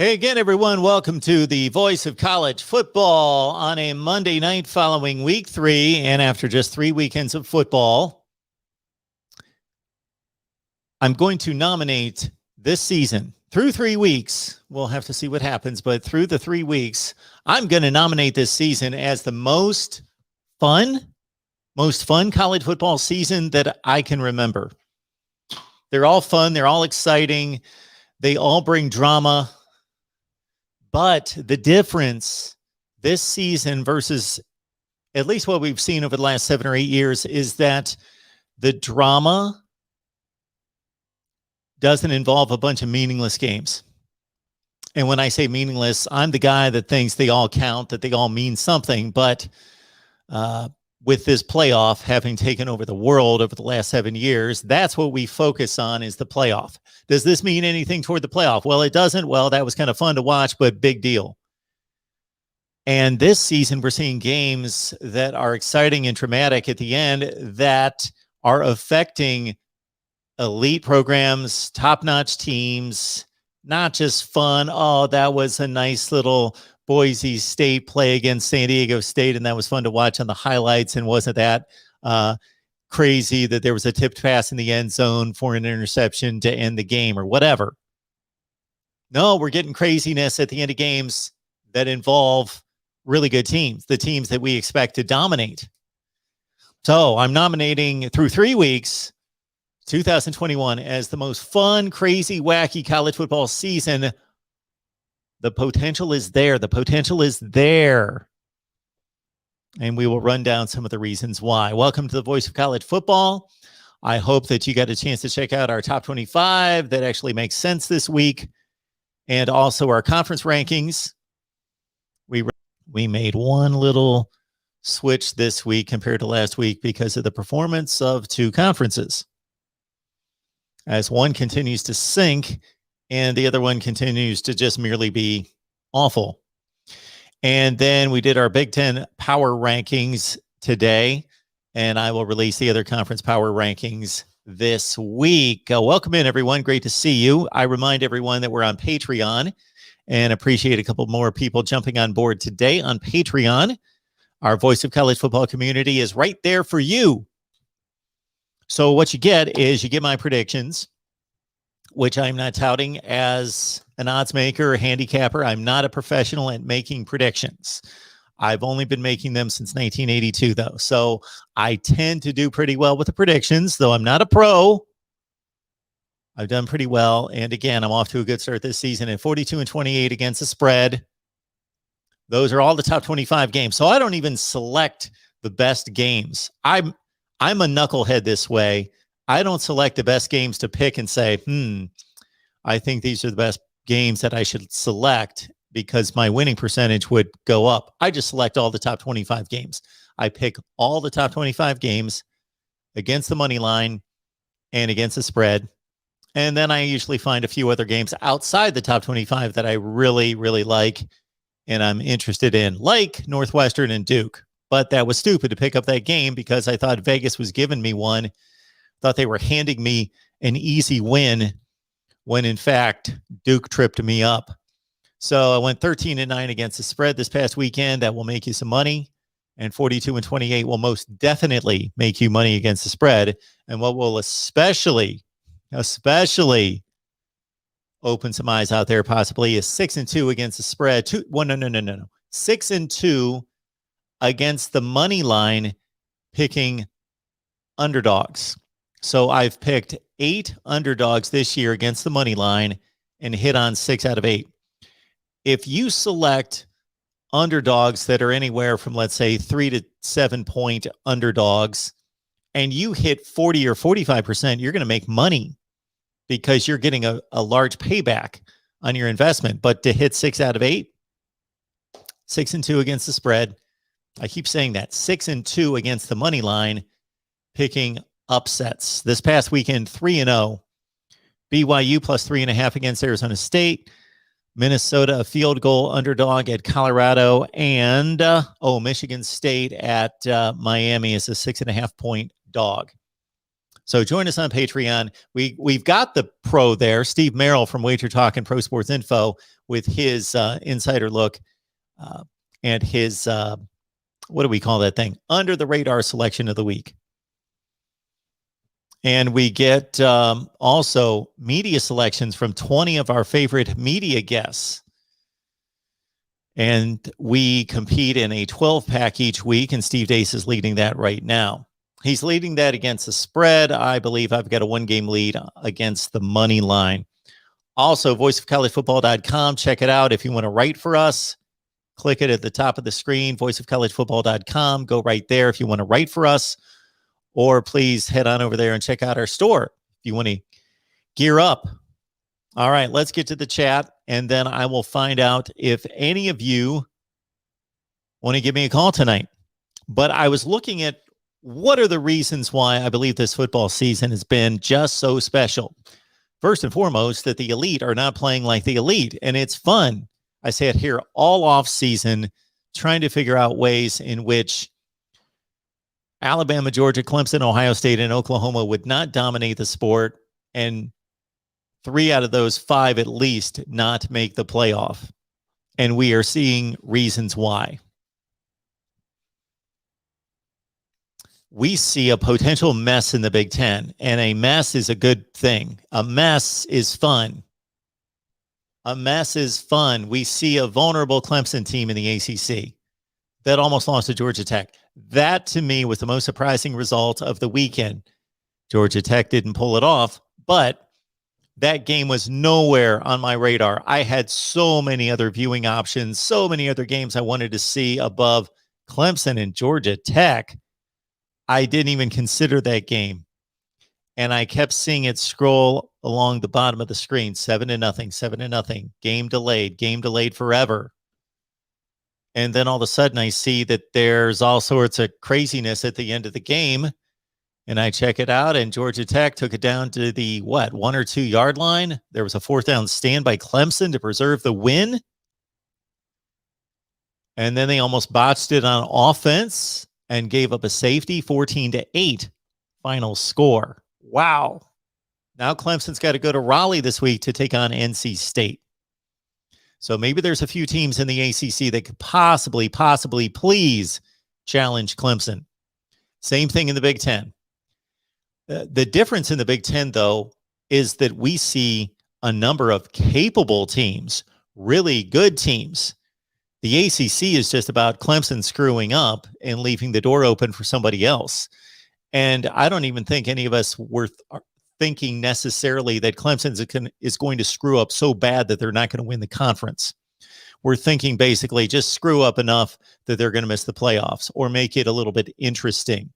Hey again, everyone. Welcome to the Voice of College Football on a Monday night following week 3 and after just 3 weekends of football. I'm going to nominate this season through 3 weeks. We'll have to see what happens, but through the 3 weeks, I'm going to nominate this season as the most fun college football season that I can remember. They're all fun. They're all exciting. They all bring drama. But the difference this season versus at least what we've seen over the last 7 or 8 years is that the drama doesn't involve a bunch of meaningless games. And when I say meaningless, I'm the guy that thinks they all count, that they all mean something. But with this playoff having taken over the world over the last 7 years, that's what we focus on, is the playoff. Does this mean anything toward the playoff? Well, it doesn't. Well, that was kind of fun to watch, but big deal. And this season, we're seeing games that are exciting and dramatic at the end that are affecting elite programs, top-notch teams, not just fun. Oh, that was a nice little Boise State play against San Diego State, and that was fun to watch on the highlights, and wasn't that crazy that there was a tipped pass in the end zone for an interception to end the game or whatever. No, we're getting craziness at the end of games that involve really good teams, the teams that we expect to dominate. So I'm nominating through 3 weeks 2021 as the most fun, crazy, wacky college football season. The potential is there. The potential is there. And we will run down some of the reasons why. Welcome to the Voice of College Football. I hope that you got a chance to check out our top 25 that actually makes sense this week, and also our conference rankings. We made one little switch this week compared to last week because of the performance of 2 conferences, as one continues to sink and the other one continues to just merely be awful. And then we did our Big Ten power rankings today, and I will release the other conference power rankings this week. Welcome in, everyone. Great to see you. I remind everyone that we're on Patreon, and appreciate a couple more people jumping on board today on Patreon. Our Voice of College Football community is right there for you. So what you get is you get my predictions, which I'm not touting as an odds maker or handicapper. I'm not a professional at making predictions. I've only been making them since 1982, though. So I tend to do pretty well with the predictions, though I'm not a pro. I've done pretty well. And again, I'm off to a good start this season at 42-28 against the spread. Those are all the top 25 games. So I don't even select the best games. I'm a knucklehead this way. I don't select the best games to pick and say, I think these are the best games that I should select because my winning percentage would go up. I just select all the top 25 games. I pick all the top 25 games against the money line and against the spread. And then I usually find a few other games outside the top 25 that I really, really like and I'm interested in, like Northwestern and Duke. But that was stupid to pick up that game because I thought Vegas was giving me one. Thought they were handing me an easy win when, in fact, Duke tripped me up. So I went 13-9 against the spread this past weekend. That will make you some money. And 42-28 will most definitely make you money against the spread. And what will especially open some eyes out there possibly is 6-2 against the spread. 6-2 against the money line, picking underdogs. So I've picked 8 underdogs this year against the money line and hit on 6 out of 8. If you select underdogs that are anywhere from, let's say, 3 to 7 point underdogs, and you hit 40 or 45%, you're going to make money because you're getting a large payback on your investment. But to hit 6 out of 8, 6-2 against the spread, I keep saying that, 6-2 against the money line, picking upsets. This past weekend, 3-0. BYU plus 3.5 against Arizona State. Minnesota, a field goal underdog at Colorado. And, Michigan State at Miami is a 6.5 point dog. So join us on Patreon. We've got the pro there, Steve Merrill from Wager Talk and Pro Sports Info, with his insider look and his, what do we call that thing? Under the radar selection of the week. And we get also media selections from 20 of our favorite media guests. And we compete in a 12-pack each week, and Steve Deace is leading that right now. He's leading that against the spread. I believe I've got a one-game lead against the money line. Also, voiceofcollegefootball.com. Check it out if you want to write for us. Click it at the top of the screen, voiceofcollegefootball.com. Go right there if you want to write for us. Or please head on over there and check out our store if you want to gear up. All right, let's get to the chat, and then I will find out if any of you want to give me a call tonight. But I was looking at what are the reasons why I believe this football season has been just so special. First and foremost, that the elite are not playing like the elite, and it's fun. I sat here all off season trying to figure out ways in which Alabama, Georgia, Clemson, Ohio State, and Oklahoma would not dominate the sport, and 3 out of those 5 at least not make the playoff. And we are seeing reasons why. We see a potential mess in the Big Ten, and a mess is a good thing. A mess is fun. A mess is fun. We see a vulnerable Clemson team in the ACC that almost lost to Georgia Tech. That, to me, was the most surprising result of the weekend. Georgia Tech didn't pull it off, but that game was nowhere on my radar. I had so many other viewing options, so many other games I wanted to see above Clemson and Georgia Tech. I didn't even consider that game. And I kept seeing it scroll along the bottom of the screen. 7-0, 7-0. Game delayed forever. And then all of a sudden I see that there's all sorts of craziness at the end of the game. And I check it out, and Georgia Tech took it down to the, 1 or 2 yard line. There was a 4th down stand by Clemson to preserve the win. And then they almost botched it on offense and gave up a safety, 14-8 final score. Wow. Now Clemson's got to go to Raleigh this week to take on NC State. So maybe there's a few teams in the ACC that could possibly please challenge Clemson. Same thing in the Big Ten. The difference in the Big Ten, though, is that we see a number of capable teams, really good teams. The ACC is just about Clemson screwing up and leaving the door open for somebody else. And I don't even think any of us were thinking necessarily that Clemson is going to screw up so bad that they're not going to win the conference. We're thinking basically just screw up enough that they're going to miss the playoffs or make it a little bit interesting.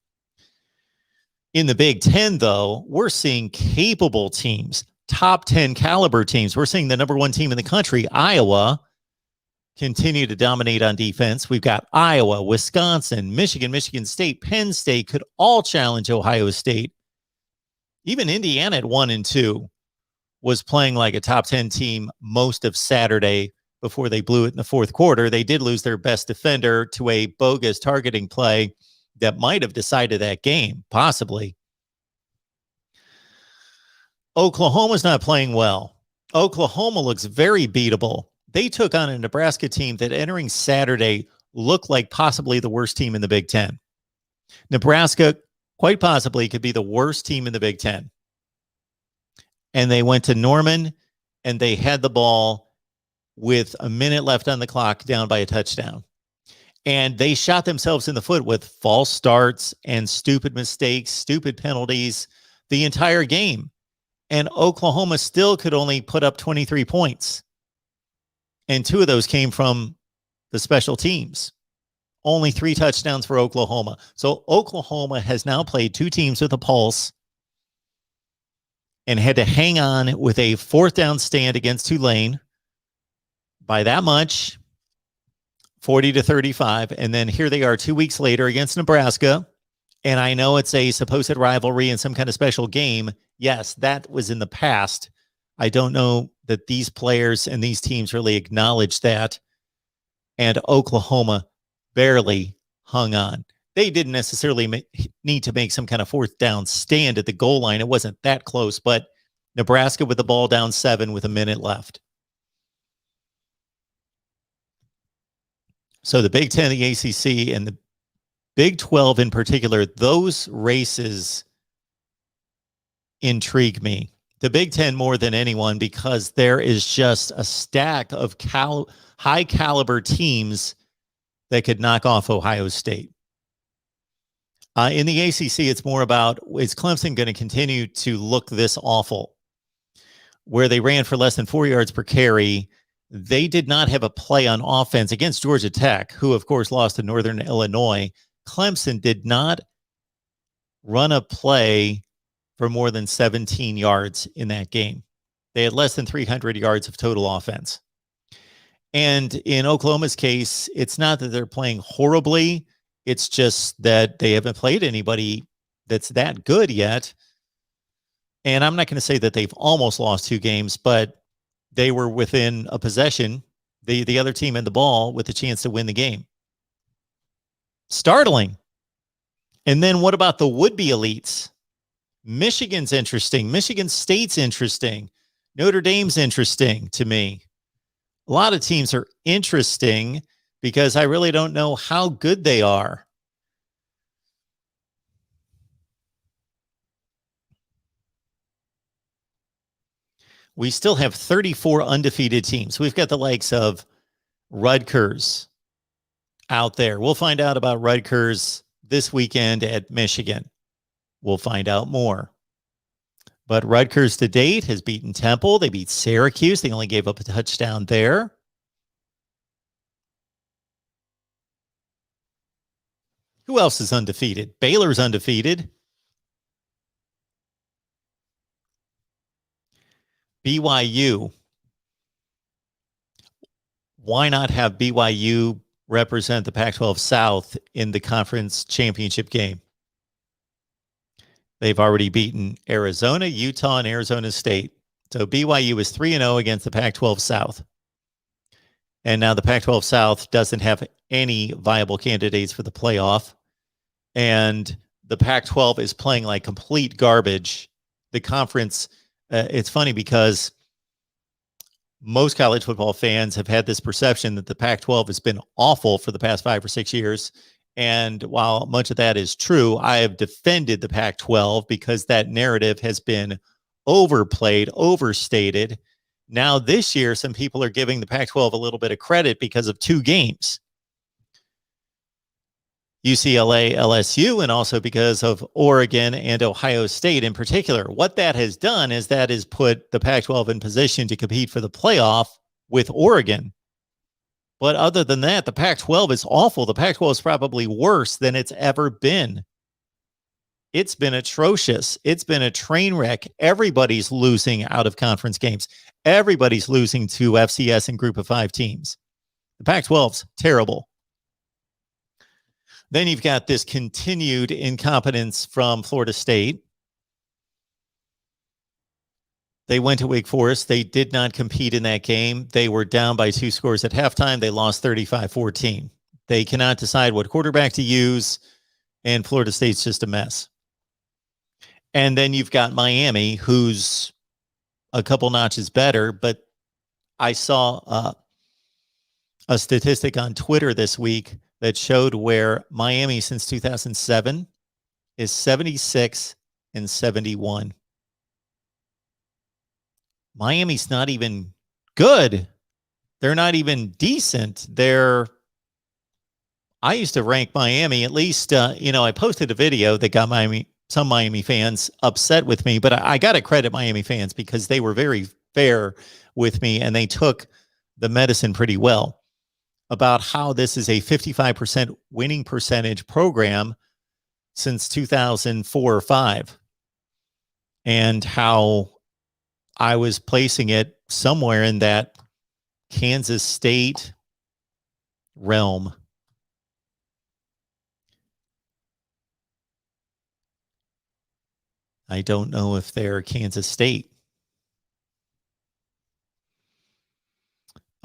In the Big Ten, though, we're seeing capable teams, top 10 caliber teams. We're seeing the number 1 team in the country, Iowa, continue to dominate on defense. We've got Iowa, Wisconsin, Michigan State, Penn State could all challenge Ohio State. Even Indiana at 1 and 2 was playing like a top 10 team most of Saturday before they blew it in the 4th quarter. They did lose their best defender to a bogus targeting play that might have decided that game, possibly. Oklahoma's not playing well. Oklahoma looks very beatable. They took on a Nebraska team that entering Saturday looked like possibly the worst team in the Big Ten. Nebraska quite possibly could be the worst team in the Big Ten. And they went to Norman, and they had the ball with a minute left on the clock, down by a touchdown. And they shot themselves in the foot with false starts and stupid mistakes, stupid penalties the entire game. And Oklahoma still could only put up 23 points. And 2 of those came from the special teams. Only 3 touchdowns for Oklahoma. So Oklahoma has now played 2 teams with a pulse and had to hang on with a 4th down stand against Tulane by that much, 40-35. And then here they are 2 weeks later against Nebraska. And I know it's a supposed rivalry and some kind of special game. Yes, that was in the past. I don't know that these players and these teams really acknowledge that. And Oklahoma barely hung on. they didn't necessarily need to make some kind of fourth down stand at the goal line. It wasn't that close, but Nebraska with the ball down 7 with a minute left. So the Big Ten, the ACC, and the Big 12 in particular, those races intrigue me. The Big Ten more than anyone, because there is just a stack of high caliber teams that could knock off Ohio State. In the ACC, it's more about, is Clemson going to continue to look this awful? Where they ran for less than 4 yards per carry, they did not have a play on offense against Georgia Tech, who, of course, lost to Northern Illinois. Clemson did not run a play for more than 17 yards in that game. They had less than 300 yards of total offense. And in Oklahoma's case, it's not that they're playing horribly. It's just that they haven't played anybody that's that good yet. And I'm not going to say that they've almost lost 2 games, but they were within a possession, the other team in the ball, with a chance to win the game. Startling. And then what about the would-be elites? Michigan's interesting. Michigan State's interesting. Notre Dame's interesting to me. A lot of teams are interesting because I really don't know how good they are. We still have 34 undefeated teams. We've got the likes of Rutgers out there. We'll find out about Rutgers this weekend at Michigan. We'll find out more. But Rutgers to date has beaten Temple. They beat Syracuse. They only gave up a touchdown there. Who else is undefeated? Baylor's undefeated. BYU. Why not have BYU represent the Pac-12 South in the conference championship game? They've already beaten Arizona, Utah, and Arizona State. So BYU is 3-0 against the Pac-12 South. And now the Pac-12 South doesn't have any viable candidates for the playoff. And the Pac-12 is playing like complete garbage. The conference, it's funny because most college football fans have had this perception that the Pac-12 has been awful for the past 5 or 6 years. And while much of that is true, I have defended the Pac-12 because that narrative has been overplayed, overstated. Now this year, some people are giving the Pac-12 a little bit of credit because of 2 games. UCLA, LSU, and also because of Oregon and Ohio State in particular. What that has done is that has put the Pac-12 in position to compete for the playoff with Oregon. But other than that, the Pac-12 is awful. The Pac-12 is probably worse than it's ever been. It's been atrocious. It's been a train wreck. Everybody's losing out of conference games. Everybody's losing to FCS and Group of 5 teams. The Pac-12's terrible. Then you've got this continued incompetence from Florida State. They went to Wake Forest. They did not compete in that game. They were down by 2 scores at halftime. They lost 35-14. They cannot decide what quarterback to use, and Florida State's just a mess. And then you've got Miami, who's a couple notches better, but I saw a statistic on Twitter this week that showed where Miami since 2007 is 76-71. Miami's not even good. They're not even decent. I used to rank Miami, at least, I posted a video that got some Miami fans upset with me, but I got to credit Miami fans because they were very fair with me and they took the medicine pretty well about how this is a 55% winning percentage program since 2004 or 5, and how I was placing it somewhere in that Kansas State realm. I don't know if they're Kansas State.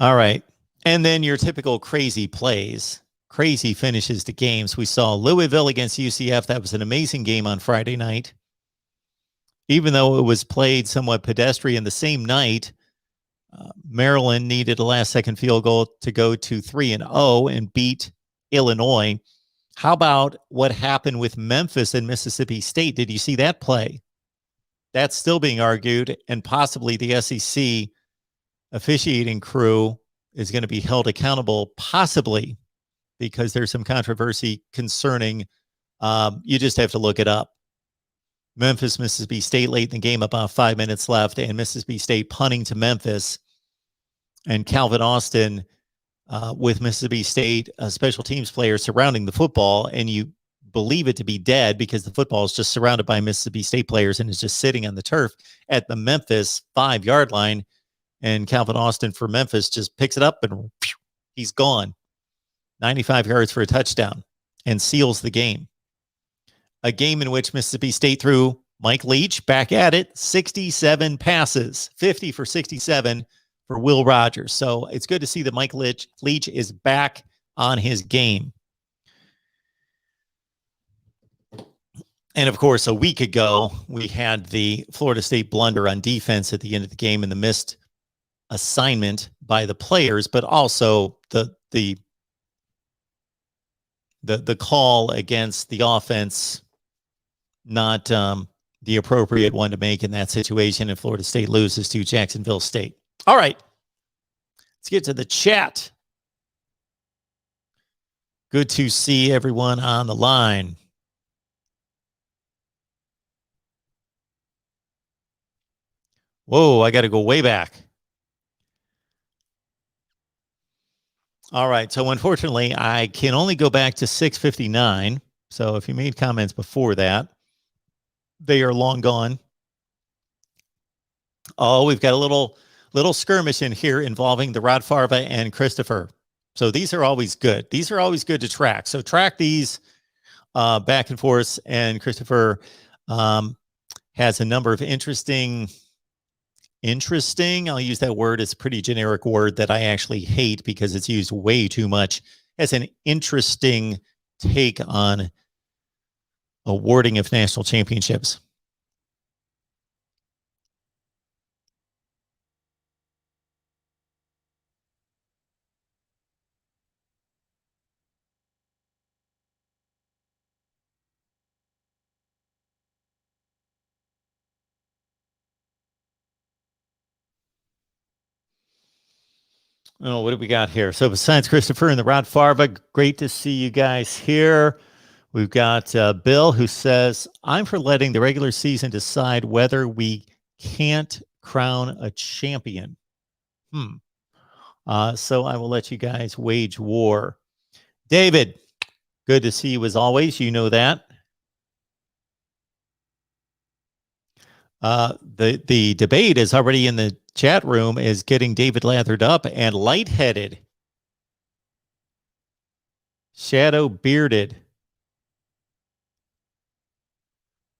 All right. And then your typical crazy plays. crazy finishes to games. We saw Louisville against UCF. That was an amazing game on Friday night. Even though it was played somewhat pedestrian the same night, Maryland needed a last-second field goal to go to 3-0 and beat Illinois. How about what happened with Memphis and Mississippi State? Did you see that play? That's still being argued, and possibly the SEC officiating crew is going to be held accountable, possibly because there's some controversy concerning, you just have to look it up. Memphis, Mississippi State late in the game, about 5 minutes left, and Mississippi State punting to Memphis. And Calvin Austin with Mississippi State, a special teams player surrounding the football, and you believe it to be dead because the football is just surrounded by Mississippi State players and is just sitting on the turf at the Memphis 5-yard line. And Calvin Austin for Memphis just picks it up and he's gone. 95 yards for a touchdown and seals the game. A game in which Mississippi State threw Mike Leach back at it, 67 passes, 50 for 67 for Will Rogers. So it's good to see that Mike Leach is back on his game. And of course, a week ago, we had the Florida State blunder on defense at the end of the game and the missed assignment by the players, but also the call against the offense, not the appropriate one to make in that situation, and Florida State loses to Jacksonville State. All right, let's get to the chat. Good to see everyone on the line. Whoa, I got to go way back. All right, so unfortunately, I can only go back to 6:59. So if you made comments before that, they are long gone. Oh, we've got a little skirmish in here involving the Rod Farva and Christopher. So these are always good. These are always good to track. So track these back and forth. And Christopher has a number of interesting, I'll use that word. It's a pretty generic word that I actually hate because it's used way too much. As an interesting take on awarding of national championships. Oh, what do we got here? So besides Christopher and the Rod Farva, great to see you guys here. We've got Bill who says, I'm for letting the regular season decide whether we can't crown a champion. So I will let you guys wage war. David, good to see you as always. You know that. The debate is already in the chat room, is getting David lathered up and lightheaded. Shadow bearded.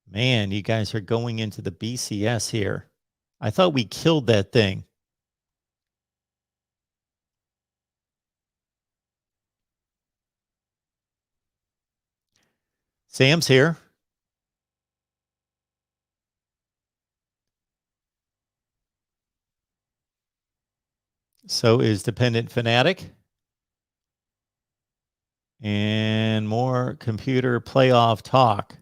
Man, you guys are going into the BCS here. I thought we killed that thing. Sam's here. So is Dependent Fanatic. And more computer playoff talk.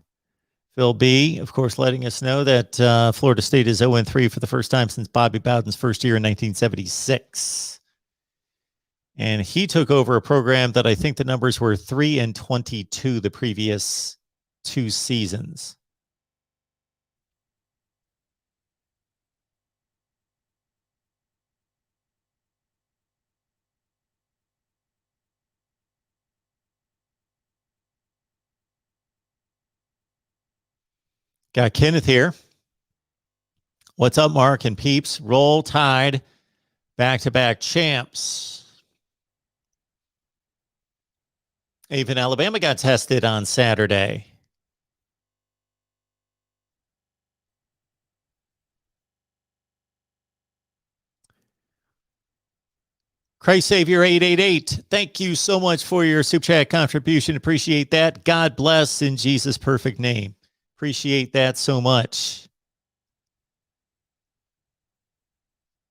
Phil B, of course, letting us know that Florida State is 0-3 for the first time since Bobby Bowden's first year in 1976. And he took over a program that I think the numbers were 3-22 the previous 2 seasons. Got Kenneth here. What's up, Mark and peeps? Roll Tide, back-to-back champs. Even Alabama got tested on Saturday. Christ Savior 888, thank you so much for your Super Chat contribution. Appreciate that. God bless in Jesus' perfect name. Appreciate that so much.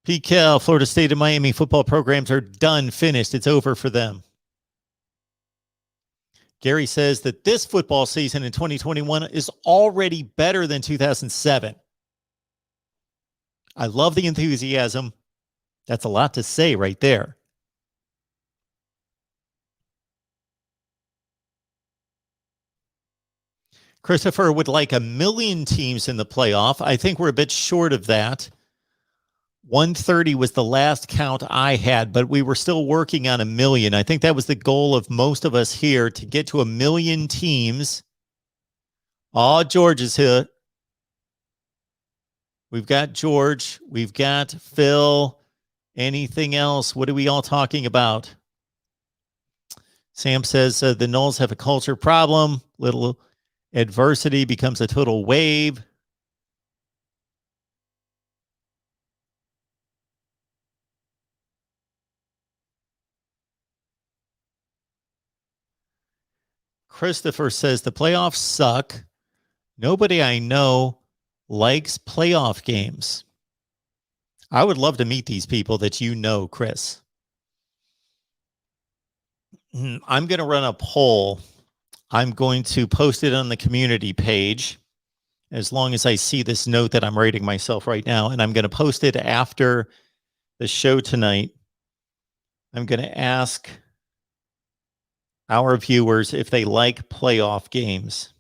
PCAL, Florida State and Miami football programs are done, finished. It's over for them. Gary says that this football season in 2021 is already better than 2007. I love the enthusiasm. That's a lot to say right there. Christopher would like 1 million teams in the playoff. I think we're a bit short of that. 130 was the last count I had, but we were still working on 1 million. I think that was the goal of most of us here, to get to 1 million teams. Oh, George is here. We've got George. We've got Phil. Anything else? What are we all talking about? Sam says the Knolls have a culture problem. Little adversity becomes a total wave. Christopher says the playoffs suck. Nobody I know likes playoff games. I would love to meet these people that you know, Chris. I'm going to run a poll. I'm going to post it on the community page as long as I see this note that I'm writing myself right now. And I'm going to post it after the show tonight. I'm going to ask our viewers if they like playoff games.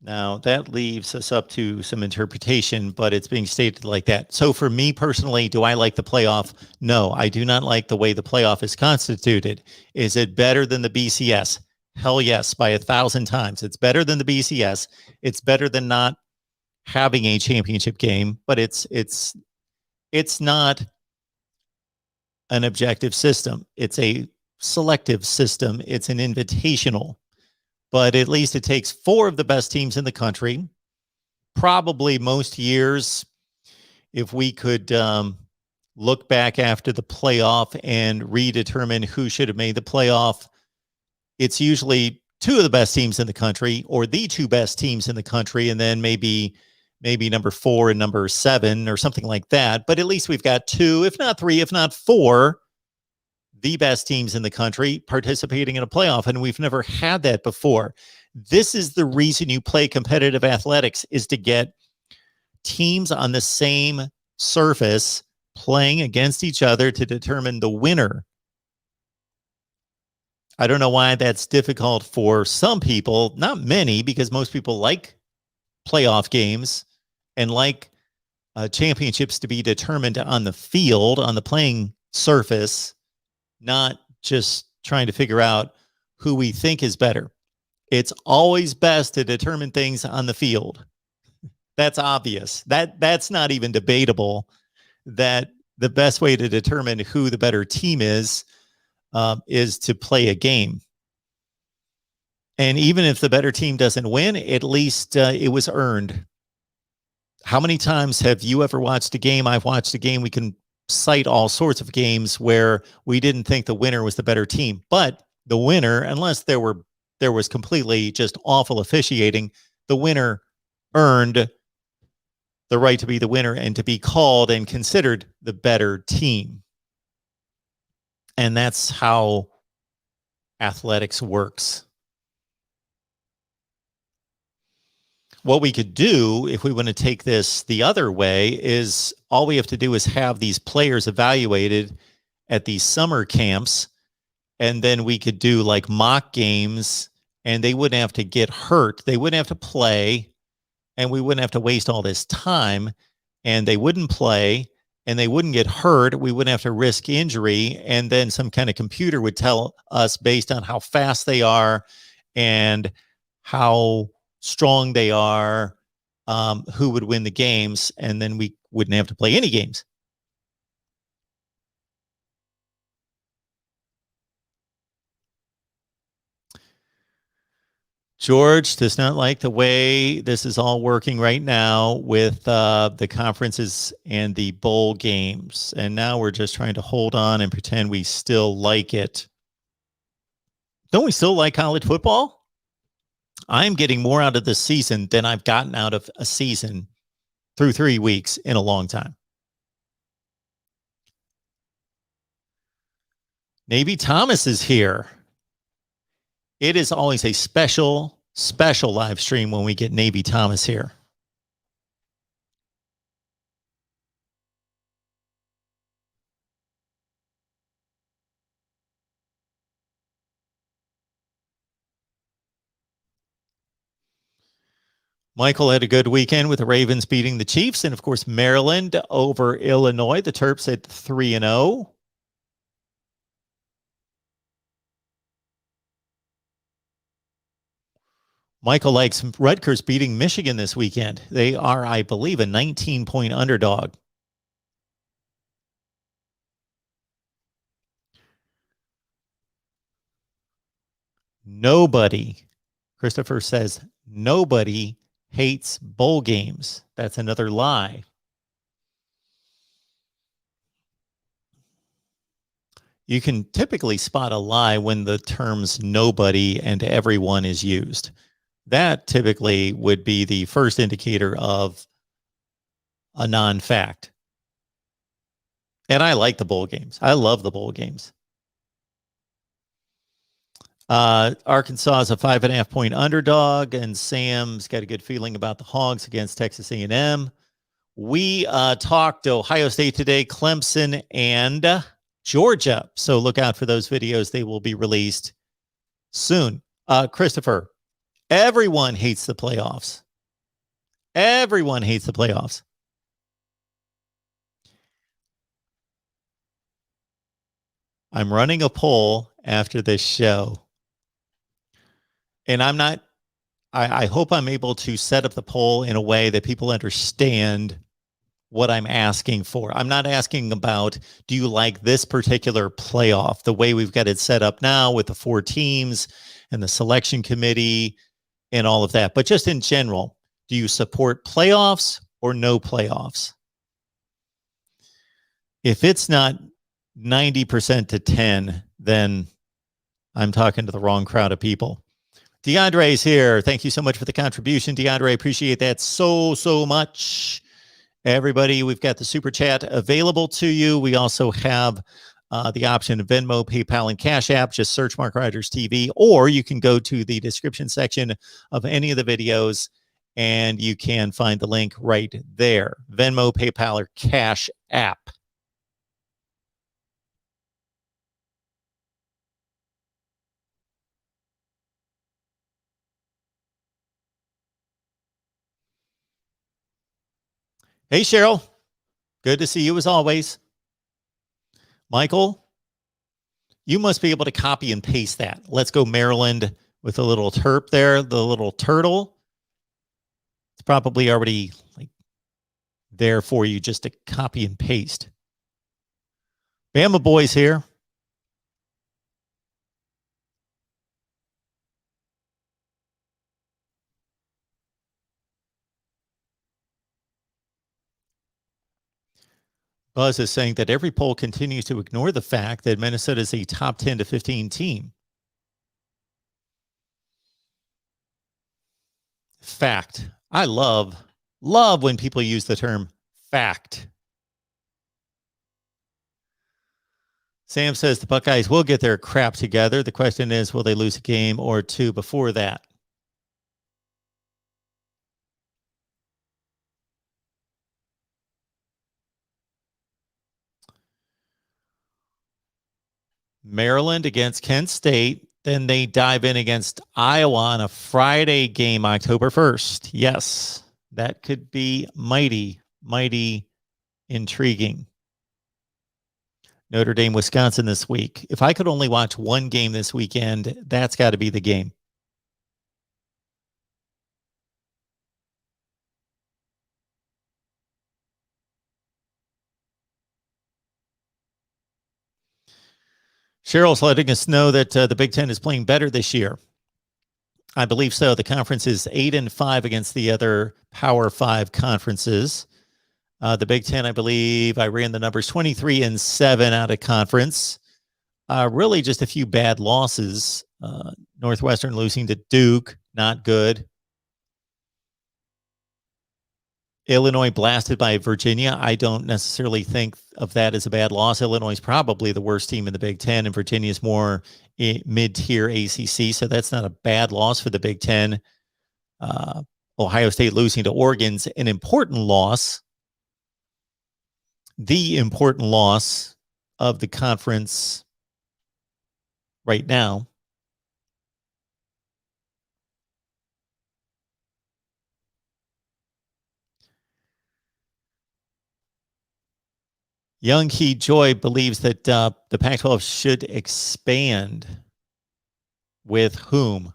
Now, that leaves us up to some interpretation, but it's being stated like that. So for me personally, do I like the playoff? No, I do not like the way the playoff is constituted. Is it better than the BCS? Hell yes, by 1,000 times. It's better than the BCS. It's better than not having a championship game, but it's not an objective system. It's a selective system. It's an invitational. But at least it takes 4 of the best teams in the country. Probably most years, if we could look back after the playoff and redetermine who should have made the playoff, it's usually 2 of the best teams in the country, or the 2 best teams in the country, and then maybe number 4 and number 7 or something like that. But at least we've got 2, if not 3, if not 4, the best teams in the country participating in a playoff, and we've never had that before. This is the reason you play competitive athletics, is to get teams on the same surface playing against each other to determine the winner. I don't know why that's difficult for some people, not many, because most people like playoff games and like championships to be determined on the field, on the playing surface, not just trying to figure out who we think is better. It's always best to determine things on the field. That's obvious. That's not even debatable, that the best way to determine who the better team is to play a game. And even if the better team doesn't win, at least it was earned. How many times have you ever watched a game? I've watched a game. We can cite all sorts of games where we didn't think the winner was the better team, but the winner, unless there was completely just awful officiating, the winner earned the right to be the winner and to be called and considered the better team. And that's how athletics works. What we could do, if we want to take this the other way, is all we have to do is have these players evaluated at these summer camps, and then we could do like mock games, and they wouldn't have to get hurt. They wouldn't have to play, and we wouldn't have to waste all this time, and they wouldn't play, and they wouldn't get hurt. We wouldn't have to risk injury, and then some kind of computer would tell us, based on how fast they are and how strong they are, who would win the games, and then we wouldn't have to play any games. George does not like the way this is all working right now with the conferences and the bowl games. And now we're just trying to hold on and pretend we still like it. Don't we still like college football? I'm getting more out of this season than I've gotten out of a season through 3 weeks in a long time. Navy Thomas is here. It is always a special live stream when we get Navy Thomas here. Michael had a good weekend with the Ravens beating the Chiefs, and of course Maryland over Illinois. The Terps at 3-0. Michael likes Rutgers beating Michigan this weekend. They are, I believe, a 19-point underdog. Nobody, Christopher says, nobody hates bowl games. That's another lie. You can typically spot a lie when the terms nobody and everyone is used. That typically would be the first indicator of a non-fact. And I like the bowl games. I love the bowl games. Arkansas is a 5.5 point underdog, and Sam's got a good feeling about the Hogs against Texas A&M. We talked Ohio State today, Clemson, and Georgia. So look out for those videos. They will be released soon. Christopher, everyone hates the playoffs. Everyone hates the playoffs. I'm running a poll after this show. And I'm not, I hope I'm able to set up the poll in a way that people understand what I'm asking for. I'm not asking about, do you like this particular playoff, the way we've got it set up now with the 4 teams and the selection committee and all of that, but just in general, do you support playoffs or no playoffs? If it's not 90% to 10, then I'm talking to the wrong crowd of people. DeAndre's here. Thank you so much for the contribution, DeAndre. Appreciate that so much. Everybody, we've got the super chat available to you. We also have the option of Venmo, PayPal, and Cash App. Just search MarkRogersTV, or you can go to the description section of any of the videos, and you can find the link right there. Venmo, PayPal, or Cash App. Hey, Cheryl. Good to see you as always. Michael, you must be able to copy and paste that. Let's go Maryland with a little terp there, the little turtle. It's probably already like there for you just to copy and paste. Bama boys here. Buzz is saying that every poll continues to ignore the fact that Minnesota is a top 10 to 15 team. Fact. I love when people use the term fact. Sam says the Buckeyes will get their crap together. The question is, will they lose a game or 2 before that? Maryland against Kent State. Then they dive in against Iowa on a Friday game, October 1st. Yes, that could be mighty intriguing. Notre Dame, Wisconsin this week. If I could only watch one game this weekend, that's got to be the game. Cheryl's letting us know that the Big Ten is playing better this year. I believe so. The conference is 8-5 against the other Power 5 conferences. The Big Ten, I believe, I ran the numbers 23-7 out of conference. Really just a few bad losses. Northwestern losing to Duke, not good. Illinois blasted by Virginia. I don't necessarily think of that as a bad loss. Illinois is probably the worst team in the Big Ten, and Virginia is more mid-tier ACC, so that's not a bad loss for the Big Ten. Ohio State losing to Oregon's an important loss. The important loss of the conference right now. Young Key Joy believes that the Pac-12 should expand. With whom?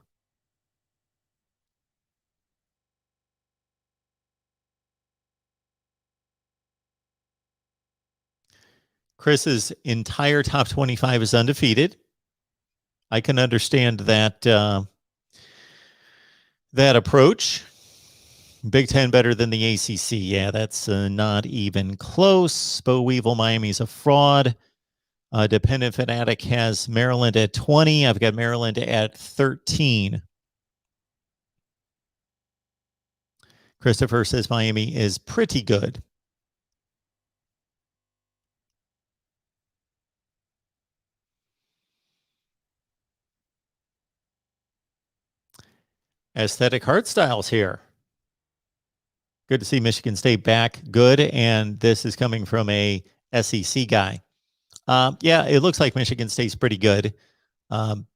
Chris's entire top 25 is undefeated. I can understand that that approach. Big Ten better than the ACC. Yeah, that's not even close. Bo Weevil, Miami's a fraud. Dependent Fanatic has Maryland at 20. I've got Maryland at 13. Christopher says Miami is pretty good. Aesthetic Heart Styles here. Good to see Michigan State back good, and this is coming from a SEC guy. Yeah, it looks like Michigan State's pretty good.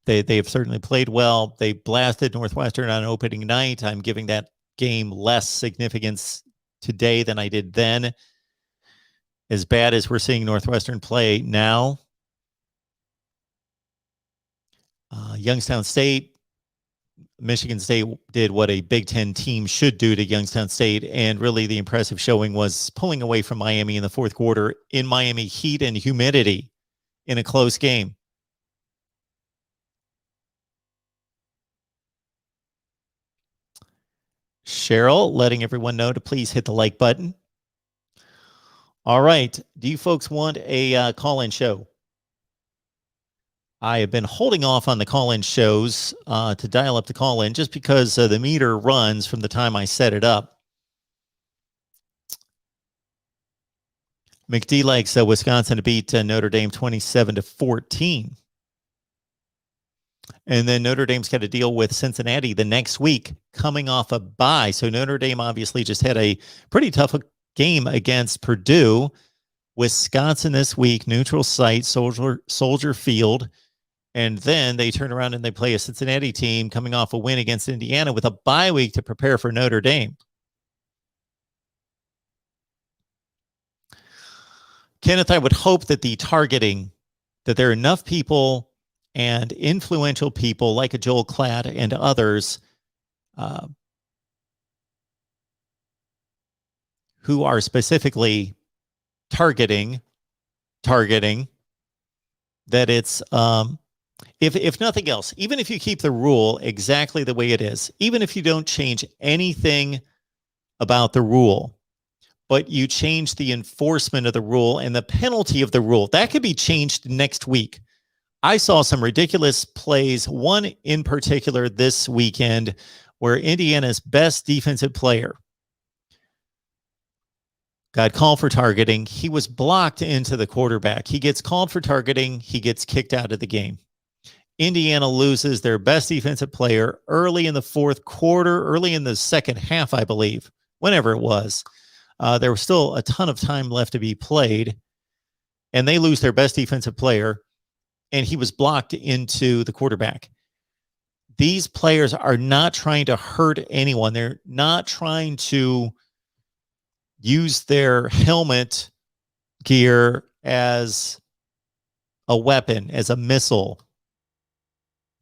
They have certainly played well. They blasted Northwestern on opening night. I'm giving that game less significance today than I did then. As bad as we're seeing Northwestern play now. Youngstown State, Michigan State did what a Big Ten team should do to Youngstown State, and really the impressive showing was pulling away from Miami in the fourth quarter in Miami heat and humidity in a close game. Cheryl letting everyone know to please hit the like button. All right. Do you folks want a call-in show? I have been holding off on the call-in shows to dial up the call-in just because the meter runs from the time I set it up. McD likes Wisconsin to beat Notre Dame 27-14. And then Notre Dame's got to deal with Cincinnati the next week, coming off a bye. So Notre Dame obviously just had a pretty tough game against Purdue. Wisconsin this week, neutral site, Soldier Field. And then they turn around and they play a Cincinnati team coming off a win against Indiana with a bye week to prepare for Notre Dame. Kenneth, I would hope that the targeting, that there are enough people and influential people like a Joel Klatt and others who are specifically targeting, that it's, if nothing else, even if you keep the rule exactly the way it is, even if you don't change anything about the rule, but you change the enforcement of the rule and the penalty of the rule, that could be changed next week. I saw some ridiculous plays, one in particular this weekend, where Indiana's best defensive player got called for targeting. He was blocked into the quarterback. He gets called for targeting. He gets kicked out of the game. Indiana loses their best defensive player early in the fourth quarter, early in the second half, I believe, whenever it was. There was still a ton of time left to be played, and they lose their best defensive player, and he was blocked into the quarterback. These players are not trying to hurt anyone. They're not trying to use their helmet gear as a weapon, as a missile.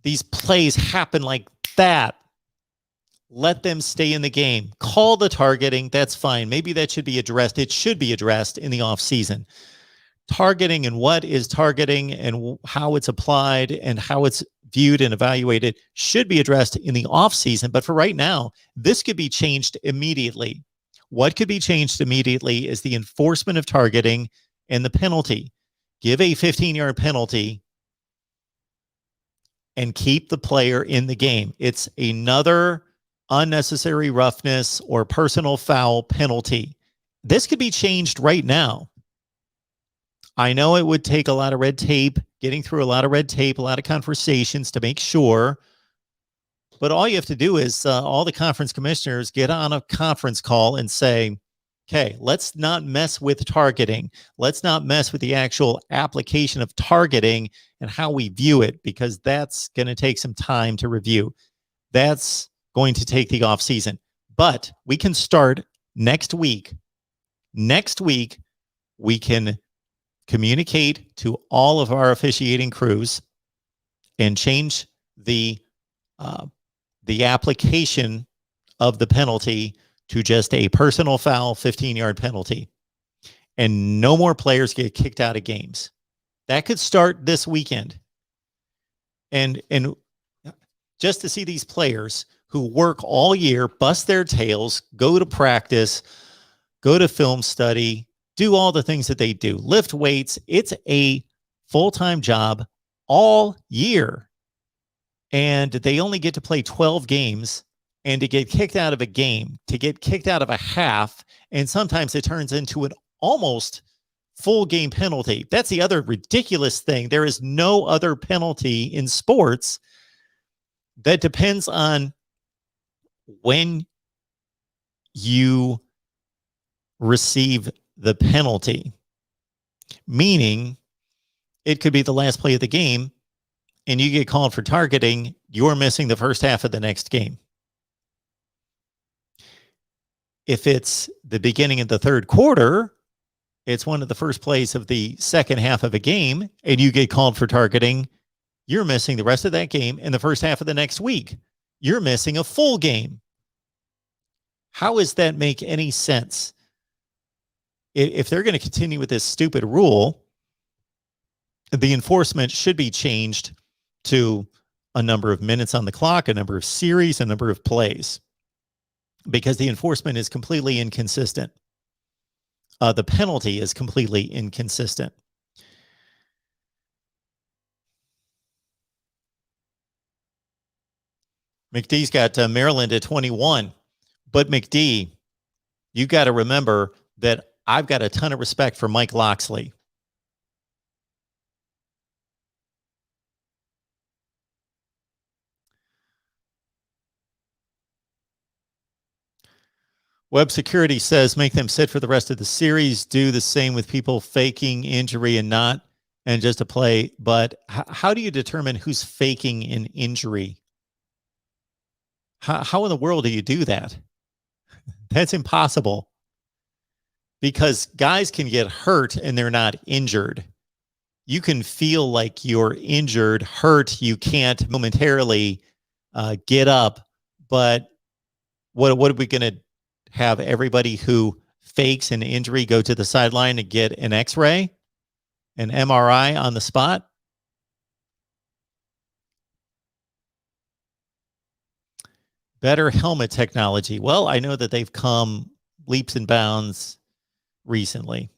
These plays happen like that. Let them stay in the game. Call the targeting. That's fine. Maybe that should be addressed. It should be addressed in the offseason. Targeting and what is targeting and how it's applied and how it's viewed and evaluated should be addressed in the off season. But for right now, this could be changed immediately. What could be changed immediately is the enforcement of targeting and the penalty. Give a 15-yard penalty and keep the player in the game. It's another unnecessary roughness or personal foul penalty. This could be changed right now. I know it would take a lot of red tape, getting through a lot of red tape, a lot of conversations to make sure. But all you have to do is all the conference commissioners get on a conference call and say, okay, let's not mess with targeting. Let's not mess with the actual application of targeting and how we view it, because that's going to take some time to review. That's going to take the off season. But we can start next week. Next week, we can communicate to all of our officiating crews and change the application of the penalty to just a personal foul 15-yard penalty, and no more players get kicked out of games. That could start this weekend. And just to see these players who work all year, bust their tails, go to practice, go to film study, do all the things that they do, lift weights. It's a full-time job all year. And they only get to play 12 games, and to get kicked out of a game, to get kicked out of a half, and sometimes it turns into an almost full game penalty. That's the other ridiculous thing. There is no other penalty in sports that depends on when you receive the penalty, meaning it could be the last play of the game and you get called for targeting, you're missing the first half of the next game. If it's the beginning of the third quarter, it's one of the first plays of the second half of a game, and you get called for targeting, you're missing the rest of that game and the first half of the next week. You're missing a full game. How does that make any sense? If they're going to continue with this stupid rule, the enforcement should be changed to a number of minutes on the clock, a number of series, a number of plays, because the enforcement is completely inconsistent. The penalty is completely inconsistent. McDee's got Maryland at 21. But McD, you got to remember that I've got a ton of respect for Mike Loxley. Web Security says make them sit for the rest of the series. Do the same with people faking injury and just a play. But how do you determine who's faking an injury? How in the world do you do that? That's impossible, because guys can get hurt and they're not injured. You can feel like you're injured, hurt. You can't momentarily get up. But what are we going to have everybody who fakes an injury go to the sideline and get an X-ray, an MRI on the spot? Better helmet technology. Well, I know that they've come leaps and bounds recently.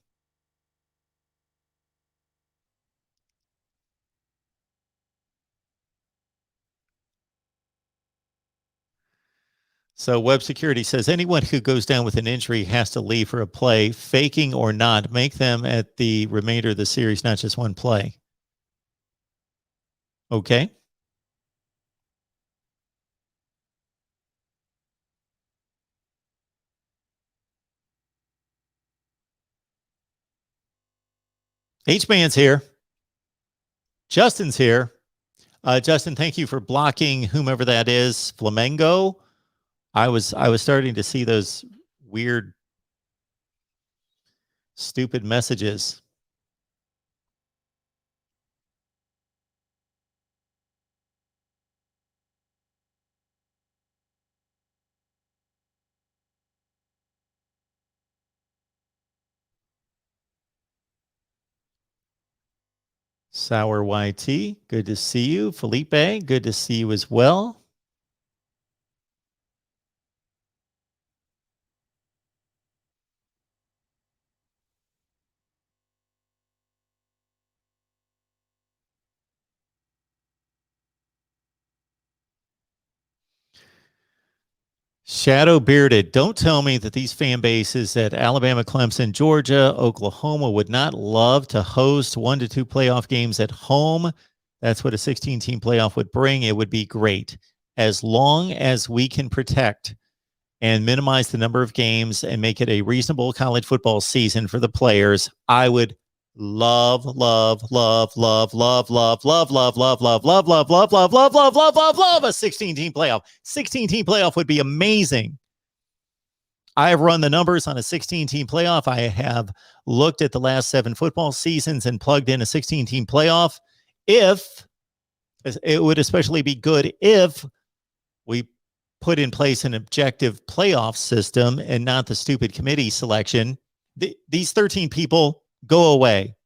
So Web Security says anyone who goes down with an injury has to leave for a play, faking or not. Make them at the remainder of the series, not just one play. Okay. H-Man's here. Justin's here. Justin, thank you for blocking whomever that is. Flamengo. I was starting to see those weird, stupid messages. Sour YT, good to see you. Felipe, good to see you as well. Shadow Bearded, don't tell me that these fan bases at Alabama, Clemson, Georgia, Oklahoma would not love to host 1 to 2 playoff games at home. That's what a 16-team playoff would bring. It would be great. As long as we can protect and minimize the number of games and make it a reasonable college football season for the players, I would love a 16-team playoff. 16-team playoff would be amazing. I have run the numbers on a 16-team playoff. I have looked at the last 7 football seasons and plugged in a 16-team playoff. If it would especially be good if we put in place an objective playoff system and not the stupid committee selection. These 13 people go away.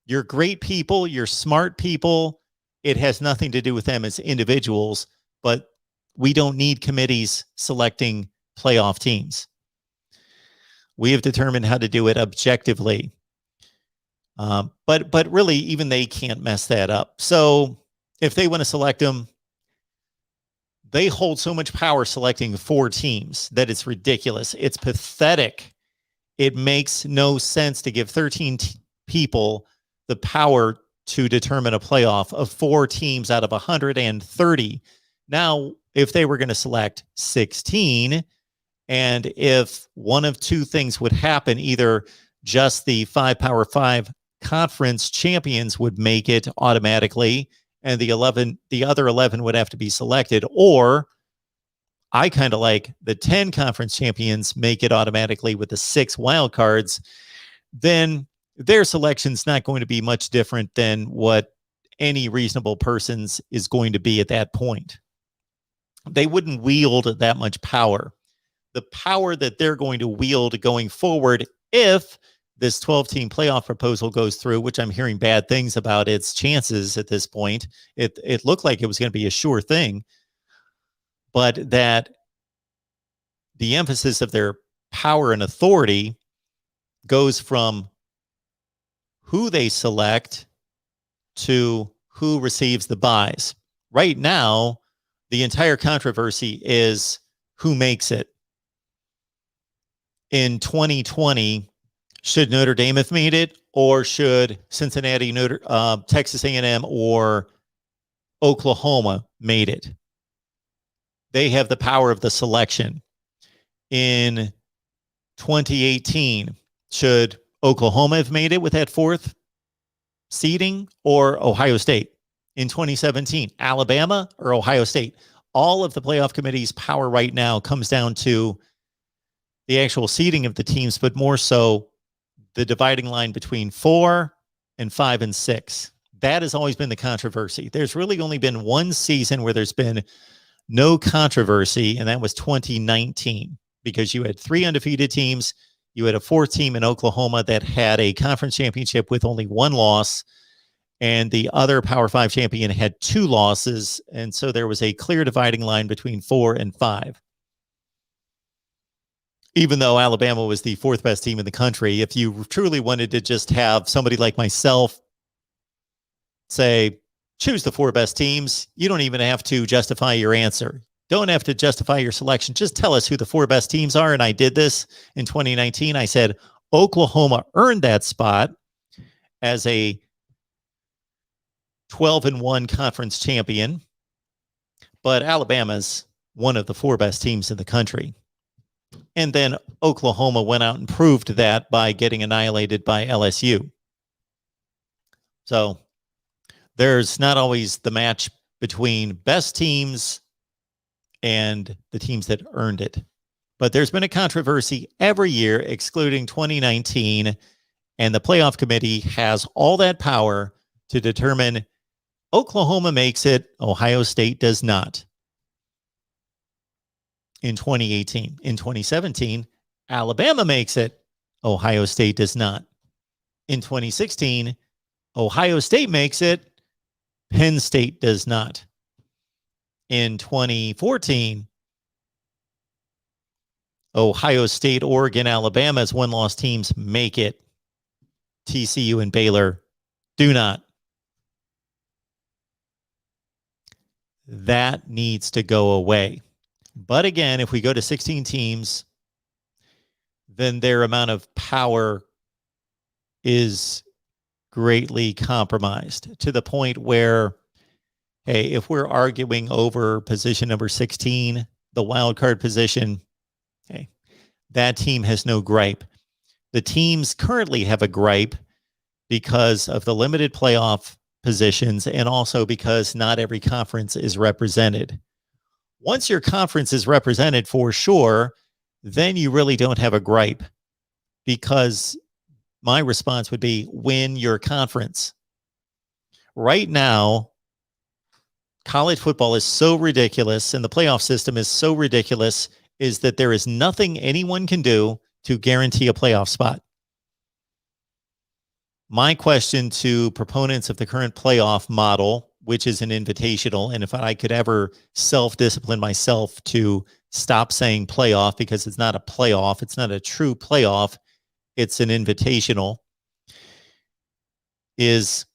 You're great people. You're smart people. It has nothing to do with them as individuals, but we don't need committees selecting playoff teams. We have determined how to do it objectively. But really, even they can't mess that up. So if they want to select them, they hold so much power selecting 4 teams that it's ridiculous. It's pathetic. It makes no sense to give 13 people the power to determine a playoff of 4 teams out of 130. Now, if they were going to select 16, and if one of 2 things would happen, either just the 5 Power 5 conference champions would make it automatically, and the other 11 would have to be selected, or I kind of like the 10 conference champions make it automatically with the 6 wild cards, then their selection's not going to be much different than what any reasonable person's is going to be at that point. They wouldn't wield that much power. The power that they're going to wield going forward, if this 12-team playoff proposal goes through, which I'm hearing bad things about its chances at this point. It looked like it was going to be a sure thing, but that the emphasis of their power and authority goes from who they select to who receives the buys. Right now, the entire controversy is who makes it. In 2020, should Notre Dame have made it, or should Cincinnati, Texas A&M, or Oklahoma made it? They have the power of the selection. In 2018, should Oklahoma have made it with that 4th seeding, or Ohio State? In 2017, Alabama or Ohio State? All of the playoff committee's power right now comes down to the actual seeding of the teams, but more so the dividing line between 4 and 5 and 6. That has always been the controversy. There's really only been one season where there's been no controversy, and that was 2019, because you had 3 undefeated teams. You had a 4th team in Oklahoma that had a conference championship with only 1 loss, and the other Power 5 champion had 2 losses, and so there was a clear dividing line between 4 and 5. Even though Alabama was the 4th best team in the country, if you truly wanted to just have somebody like myself say, choose the 4 best teams, you don't even have to justify your answer. Don't have to justify your selection. Just tell us who the 4 best teams are. And I did this in 2019. I said Oklahoma earned that spot as a 12-1 conference champion, but Alabama's one of the 4 best teams in the country. And then Oklahoma went out and proved that by getting annihilated by LSU. So there's not always the match between best teams and the teams that earned it. But there's been a controversy every year, excluding 2019, and the playoff committee has all that power to determine Oklahoma makes it, Ohio State does not. In 2018. In 2017, Alabama makes it, Ohio State does not. In 2016, Ohio State makes it. Penn State does not. In 2014, Ohio State, Oregon, Alabama as one-loss teams make it. TCU and Baylor do not. That needs to go away. But again, if we go to 16 teams, then their amount of power is greatly compromised to the point where, hey, if we're arguing over position number 16, the wild card position, hey, that team has no gripe. The teams currently have a gripe because of the limited playoff positions and also because not every conference is represented. Once your conference is represented for sure, then you really don't have a gripe, because my response would be win your conference. Right now, college football is so ridiculous and the playoff system is so ridiculous is that there is nothing anyone can do to guarantee a playoff spot. My question to proponents of the current playoff model, which is an invitational, and if I could ever self-discipline myself to stop saying playoff, because it's not a playoff, it's not a true playoff, it's an invitational, is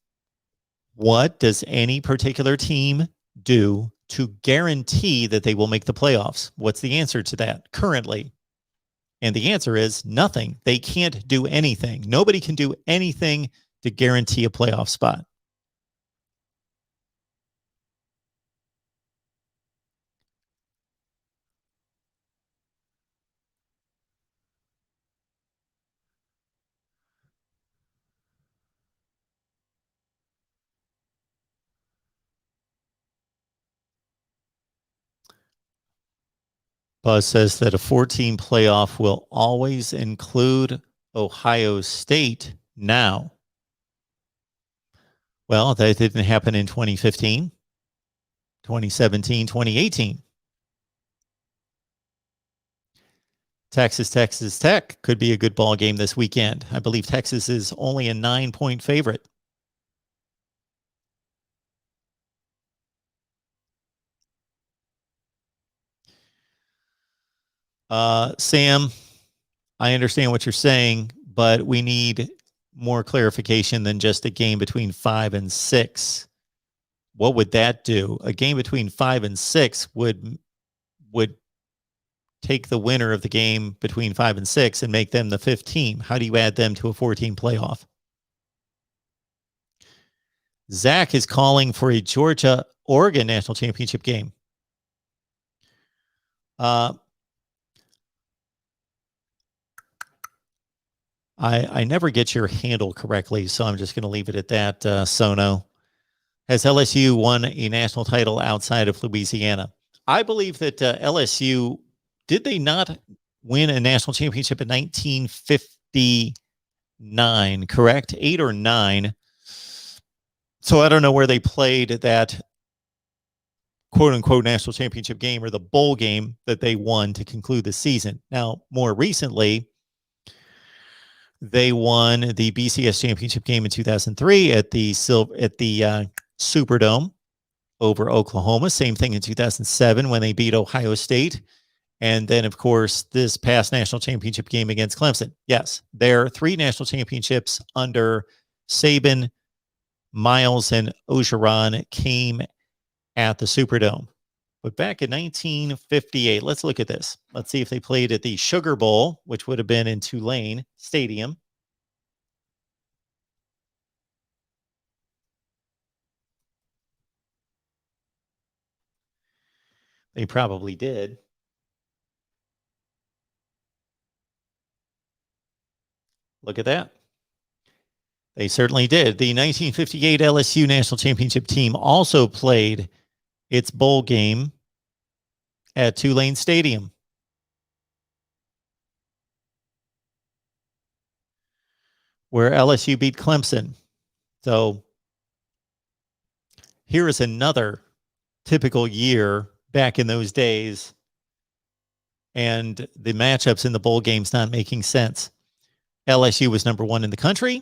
what does any particular team do to guarantee that they will make the playoffs? What's the answer to that currently? And the answer is nothing. They can't do anything. Nobody can do anything to guarantee a playoff spot. Buzz says that a 14 playoff will always include Ohio State now. Well, that didn't happen in 2015, 2017, 2018. Texas Tech could be a good ball game this weekend. I believe Texas is only a 9-point favorite. Sam, I understand what you're saying, but we need more clarification than just a game between 5 and 6. What would that do? A game between 5 and 6 would take the winner of the game between 5 and 6 and make them the 5th team. How do you add them to a 14 playoff? Zach is calling for a Georgia-Oregon national championship game. I never get your handle correctly, so I'm just going to leave it at that, Sono. Has LSU won a national title outside of Louisiana? I believe that LSU, did they not win a national championship in 1959, correct? 8 or 9. So I don't know where they played that quote-unquote national championship game or the bowl game that they won to conclude the season. Now, more recently, they won the BCS championship game in 2003 at the Superdome over Oklahoma. Same thing in 2007 when they beat Ohio State. And then, of course, this past national championship game against Clemson. Yes, their 3 national championships under Saban, Miles, and Orgeron came at the Superdome. But back in 1958, let's look at this. Let's see if they played at the Sugar Bowl, which would have been in Tulane Stadium. They probably did. Look at that. They certainly did. The 1958 LSU National Championship team also played its bowl game at Tulane Stadium. Where LSU beat Clemson. So here is another typical year back in those days, and the matchups in the bowl games not making sense. LSU was number 1 in the country.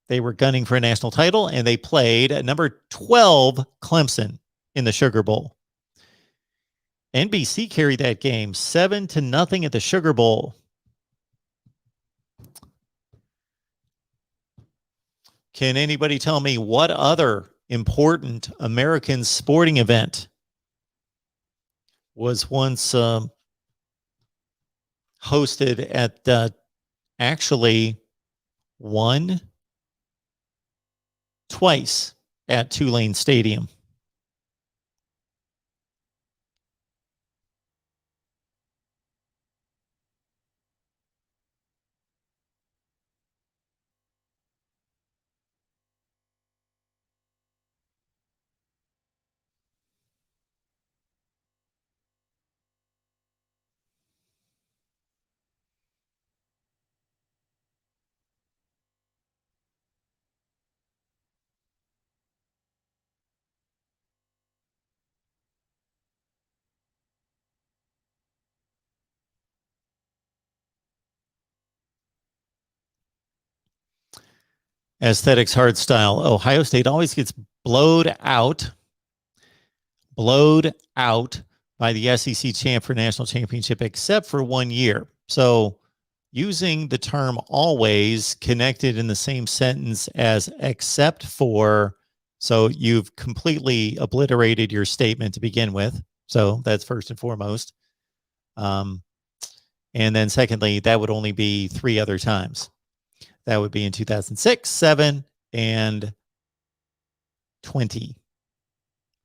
They were gunning for a national title, and they played number 12 Clemson in the Sugar Bowl. NBC carried that game 7-0 at the Sugar Bowl. Can anybody tell me what other important American sporting event was once hosted at actually won twice at Tulane Stadium? Aesthetics hard style. Ohio State always gets blowed out by the SEC champ for national championship, except for 1 year. So using the term always connected in the same sentence as except for, so you've completely obliterated your statement to begin with. So that's first and foremost. And then secondly, that would only be 3 other times. That would be in 2006, 7, and 20.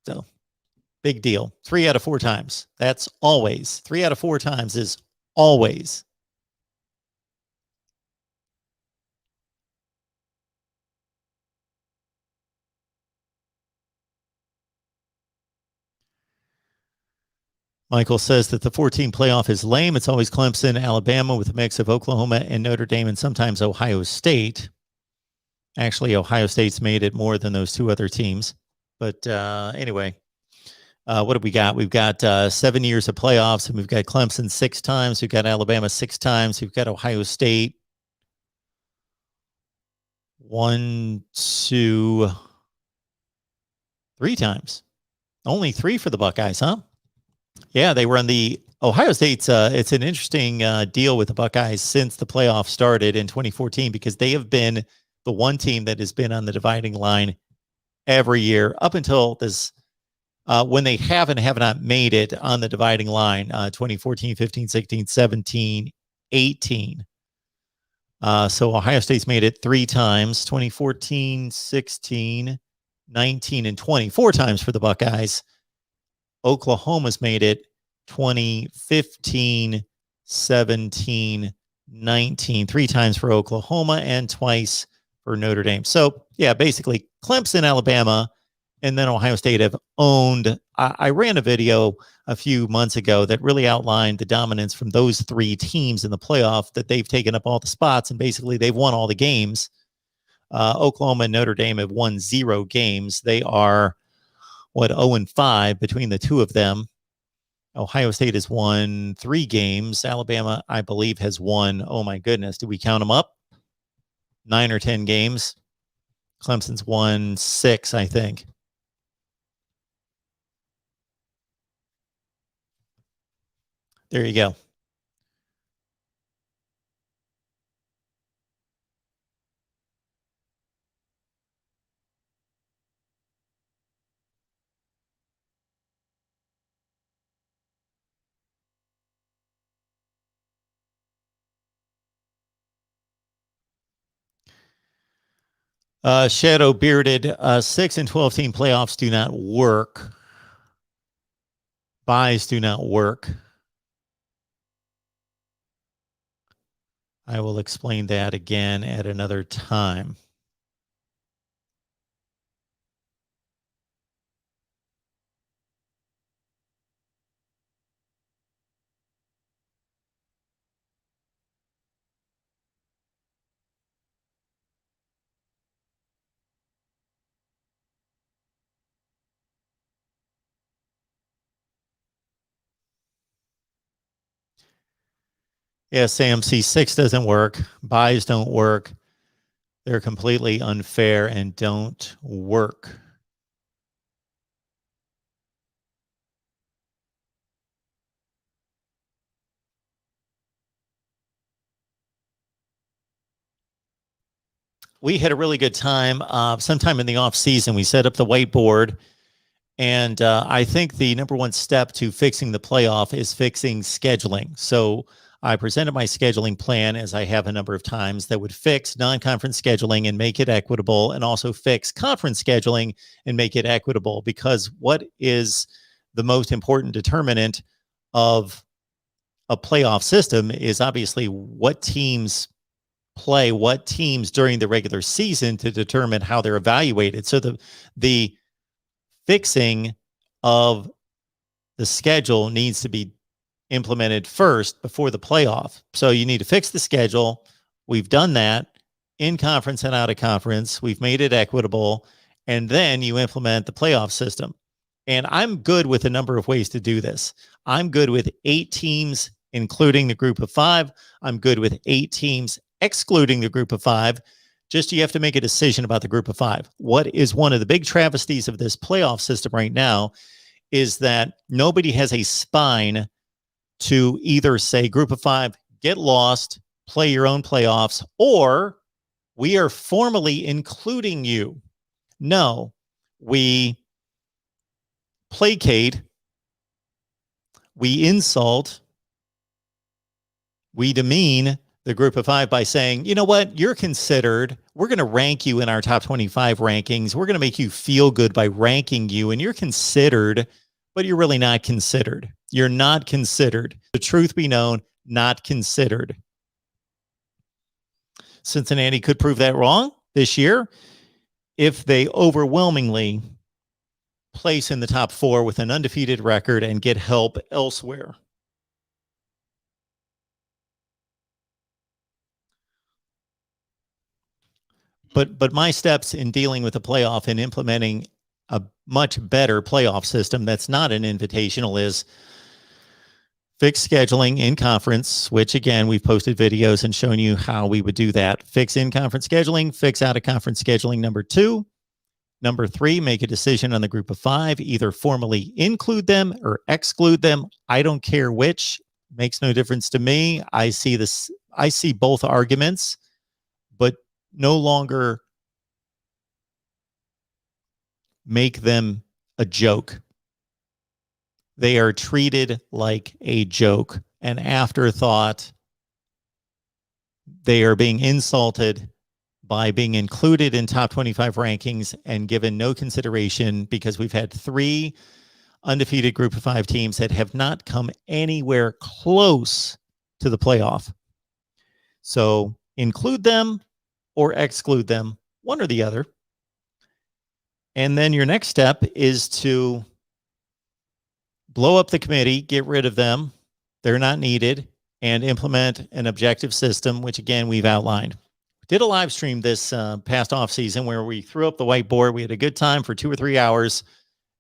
So big deal. 3 out of 4 times. That's always. 3 out of 4 times is always. Michael says that the 14 playoff is lame. It's always Clemson, Alabama, with a mix of Oklahoma and Notre Dame, and sometimes Ohio State. Actually, Ohio State's made it more than those 2 other teams. But anyway, what have we got? We've got 7 years of playoffs, and we've got Clemson 6 times. We've got Alabama 6 times. We've got Ohio State 1, 2, 3 times. Only 3 for the Buckeyes, huh? Yeah, they were on the Ohio State's. It's an interesting deal with the Buckeyes since the playoffs started in 2014, because they have been the one team that has been on the dividing line every year up until this, when they have not made it on the dividing line, 2014, 15, 16, 17, 18. So Ohio State's made it 3 times, 2014, 16, 19, and 20, 4 times for the Buckeyes. Oklahoma's made it 2015, 17, 19, 3 times for Oklahoma and twice for Notre Dame. So, yeah, basically Clemson, Alabama, and then Ohio State have owned. I ran a video a few months ago that really outlined the dominance from those 3 teams in the playoff, that they've taken up all the spots, and basically they've won all the games. Oklahoma and Notre Dame have won 0 games. They are 0-5 between the 2 of them. Ohio State has won 3 games. Alabama, I believe, has won, oh my goodness, did we count them up? 9 or 10 games. Clemson's won 6, I think. There you go. Shadow Bearded, 6 and 12 team playoffs do not work. Buys do not work. I will explain that again at another time. Yeah, Sam, C6 doesn't work. Buys don't work. They're completely unfair and don't work. We had a really good time. Sometime in the off season, we set up the whiteboard, and I think the number one step to fixing the playoff is fixing scheduling. So I presented my scheduling plan, as I have a number of times, that would fix non-conference scheduling and make it equitable, and also fix conference scheduling and make it equitable. Because what is the most important determinant of a playoff system is obviously what teams play what teams during the regular season to determine how they're evaluated. So the fixing of the schedule needs to be implemented first before the playoff. So you need to fix the schedule. We've done that in conference and out of conference. We've made it equitable, and then you implement the playoff system. And I'm good with a number of ways to do this. I'm good with 8 teams, including the group of 5. I'm good with 8 teams, excluding the group of 5. Just you have to make a decision about the group of 5. What is one of the big travesties of this playoff system right now is that nobody has a spine to either say, group of 5, get lost, play your own playoffs, or we are formally including you. No, we placate, we insult, we demean the group of 5 by saying, you know what, you're considered. We're going to rank you in our top 25 rankings. We're going to make you feel good by ranking you, and you're considered, but you're really not considered. You're not considered. The truth be known, not considered. Cincinnati could prove that wrong this year if they overwhelmingly place in the top 4 with an undefeated record and get help elsewhere. But my steps in dealing with the playoff and implementing a much better playoff system that's not an invitational is fix scheduling in conference, which again, we've posted videos and shown you how we would do that. Fix in-conference scheduling, fix out-of-conference scheduling, number 2. Number 3, make a decision on the group of 5, either formally include them or exclude them. I don't care which, makes no difference to me. I see both arguments, but no longer make them a joke. They are treated like a joke, an afterthought. They are being insulted by being included in top 25 rankings and given no consideration, because we've had 3 undefeated group of 5 teams that have not come anywhere close to the playoff. So include them or exclude them, one or the other. And then your next step is to blow up the committee, get rid of them. They're not needed, and implement an objective system, which again, we've outlined. Did a live stream this past off season where we threw up the whiteboard. We had a good time for 2 or 3 hours,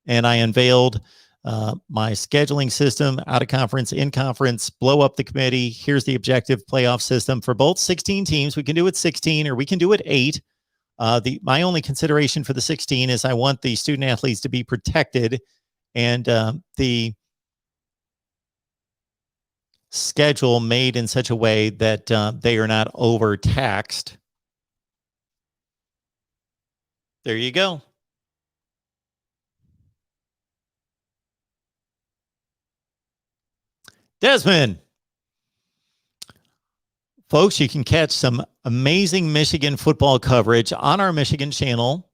and I unveiled my scheduling system, out of conference, in conference, blow up the committee. Here's the objective playoff system for both 16 teams. We can do it 16 or we can do it 8. My only consideration for the 16 is I want the student athletes to be protected, and the schedule made in such a way that they are not overtaxed. There you go. Desmond. Folks, you can catch some amazing Michigan football coverage on our Michigan channel,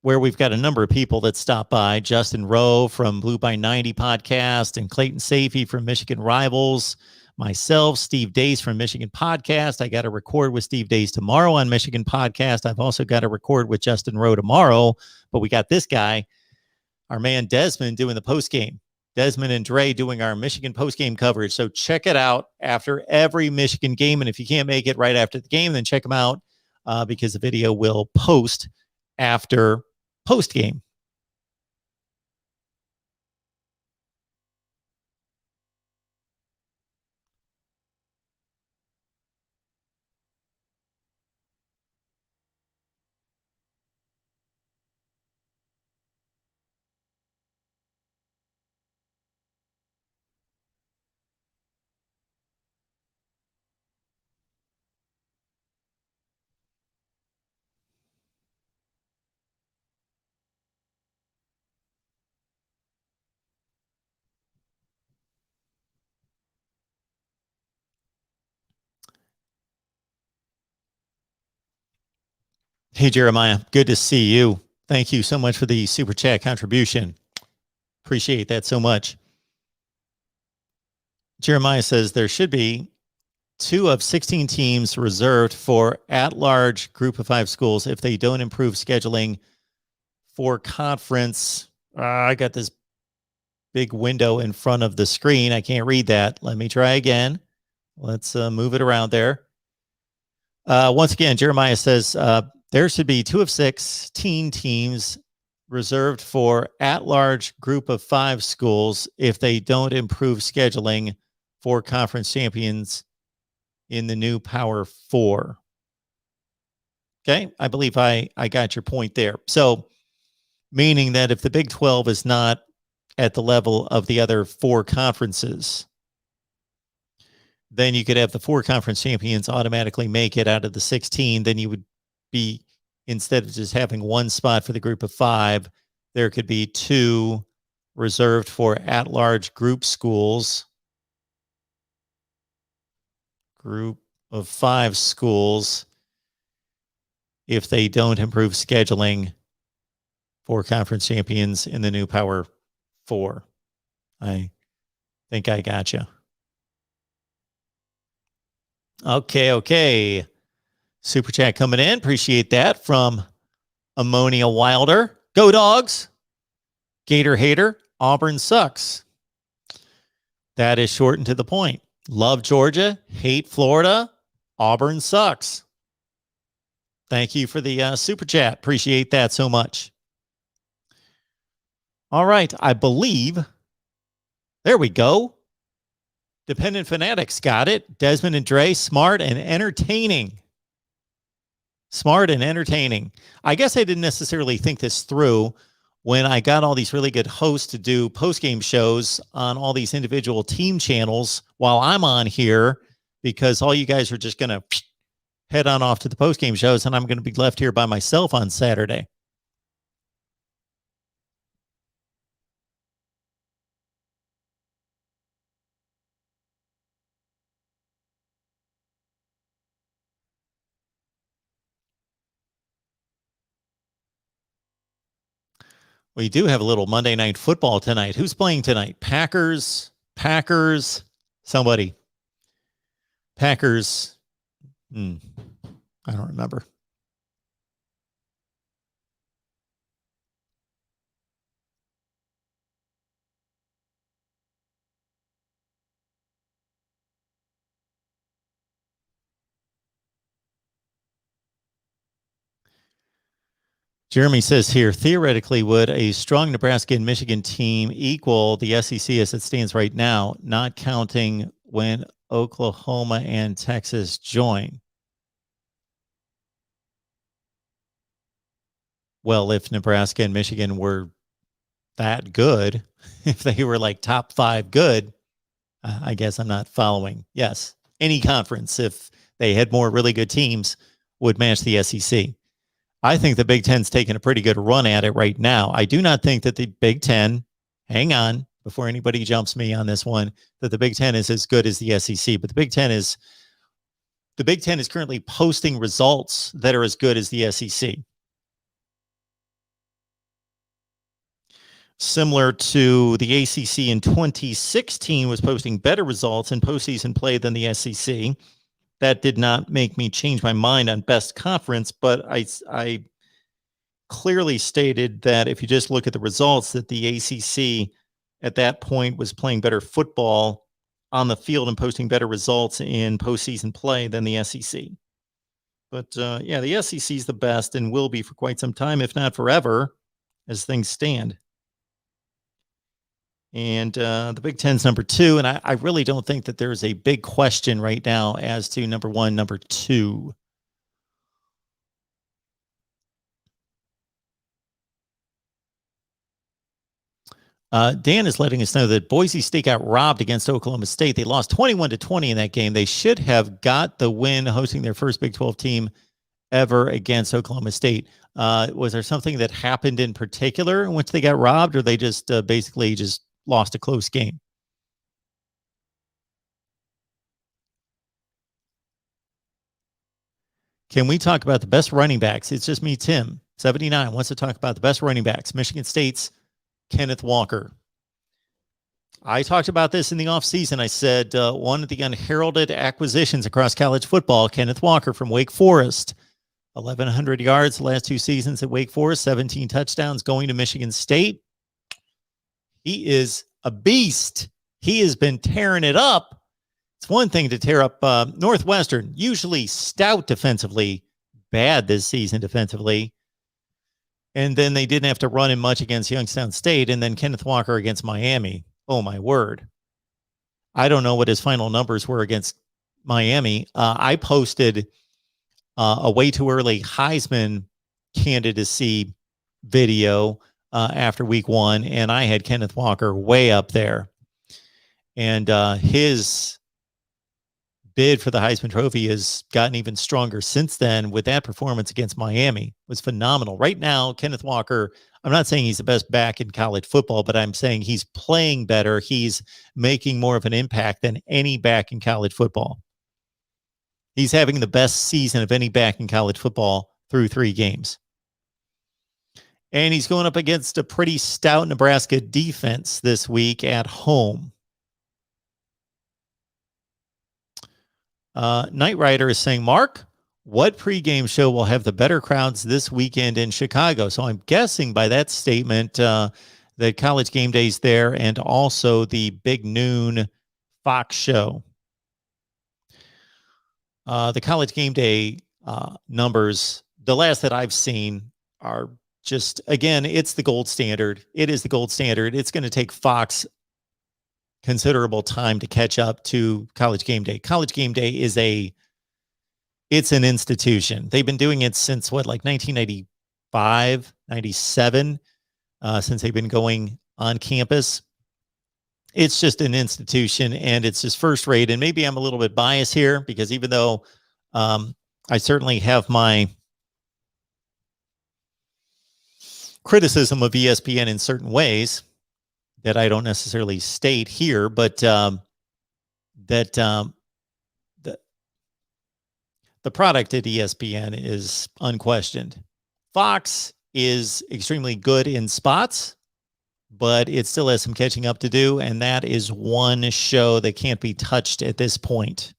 where we've got a number of people that stop by. Justin Rowe from Blue by 90 podcast, and Clayton Safey from Michigan Rivals. Myself, Steve Dace from Michigan Podcast. I got to record with Steve Dace tomorrow on Michigan Podcast. I've also got to record with Justin Rowe tomorrow, but we got this guy, our man Desmond, doing the post game. Desmond and Dre doing our Michigan post-game coverage. So check it out after every Michigan game. And if you can't make it right after the game, then check them out because the video will post after post-game. Hey, Jeremiah, good to see you. Thank you so much for the super chat contribution. Appreciate that so much. Jeremiah says there should be 2 of 16 teams reserved for at-large group of 5 schools if they don't improve scheduling for conference. I got this big window in front of the screen. I can't read that. Let me try again. Let's move it around there. Once again, Jeremiah says there should be 2 of 16 teams reserved for at-large group of 5 schools if they don't improve scheduling for conference champions in the new Power 4. Okay, I believe I got your point there. So, meaning that if the Big 12 is not at the level of the other 4 conferences, then you could have the 4 conference champions automatically make it out of the 16. Then you would be, instead of just having 1 spot for the group of 5, there could be 2 reserved for at-large group schools. Group of 5 schools if they don't improve scheduling for conference champions in the new Power 4. I think I got you. Okay. Super chat coming in. Appreciate that from Ammonia Wilder. Go Dogs. Gator Hater. Auburn sucks. That is short and to the point. Love Georgia. Hate Florida. Auburn sucks. Thank you for the super chat. Appreciate that so much. All right. I believe. There we go. Dependent Fanatics got it. Desmond and Dre, smart and entertaining. Smart and entertaining. I guess I didn't necessarily think this through when I got all these really good hosts to do post-game shows on all these individual team channels while I'm on here, because all you guys are just going to head on off to the post-game shows, and I'm going to be left here by myself on Saturday. We do have a little Monday Night Football tonight. Who's playing tonight? Packers, somebody. Packers. I don't remember. Jeremy says here, theoretically, would a strong Nebraska and Michigan team equal the SEC as it stands right now, not counting when Oklahoma and Texas join? Well, if Nebraska and Michigan were that good, if they were like top 5 good, I guess I'm not following. Yes, any conference, if they had more really good teams, would match the SEC. I think the Big Ten's taking a pretty good run at it right now. I do not think that the Big Ten, hang on before anybody jumps me on this one, that the Big Ten is as good as the SEC. But the Big Ten is currently posting results that are as good as the SEC. Similar to the ACC in 2016 was posting better results in postseason play than the SEC. That did not make me change my mind on best conference, but I clearly stated that if you just look at the results, that the ACC at that point was playing better football on the field and posting better results in postseason play than the SEC. But yeah, the SEC is the best and will be for quite some time, if not forever, as things stand. And the Big Ten's number 2. And I really don't think that there's a big question right now as to number 1, number 2. Dan is letting us know that Boise State got robbed against Oklahoma State. They lost 21-20 in that game. They should have got the win hosting their first Big 12 team ever against Oklahoma State. Was there something that happened in particular in which they got robbed, or they just basically just lost a close game? Can we talk about the best running backs? It's just me, Tim. 79 wants to talk about the best running backs. Michigan State's Kenneth Walker. I talked about this in the offseason. I said one of the unheralded acquisitions across college football, Kenneth Walker from Wake Forest. 1,100 yards the last 2 seasons at Wake Forest, 17 touchdowns going to Michigan State. He is a beast. He has been tearing it up. It's one thing to tear up Northwestern, usually stout defensively, bad this season defensively. And then they didn't have to run in much against Youngstown State. And then Kenneth Walker against Miami. Oh, my word. I don't know what his final numbers were against Miami. I posted a way too early Heisman candidacy video after week 1, and I had Kenneth Walker way up there. And his bid for the Heisman Trophy has gotten even stronger since then with that performance against Miami. It was phenomenal. Right now, Kenneth Walker, I'm not saying he's the best back in college football, but I'm saying he's playing better. He's making more of an impact than any back in college football. He's having the best season of any back in college football through 3 games. And he's going up against a pretty stout Nebraska defense this week at home. Knight Rider is saying, Mark, what pregame show will have the better crowds this weekend in Chicago? So I'm guessing by that statement that College Game Day's there and also the Big Noon Fox show. The College Game Day numbers, the last that I've seen, are just, again, it's the gold standard. It is the gold standard. It's going to take Fox considerable time to catch up to College Game Day. College Game Day is it's an institution. They've been doing it since like 1995, 97, since they've been going on campus. It's just an institution, and it's just first rate. And maybe I'm a little bit biased here because even though I certainly have my criticism of ESPN in certain ways that I don't necessarily state here, but the product at ESPN is unquestioned. Fox is extremely good in spots, but it still has some catching up to do, and that is one show that can't be touched at this point.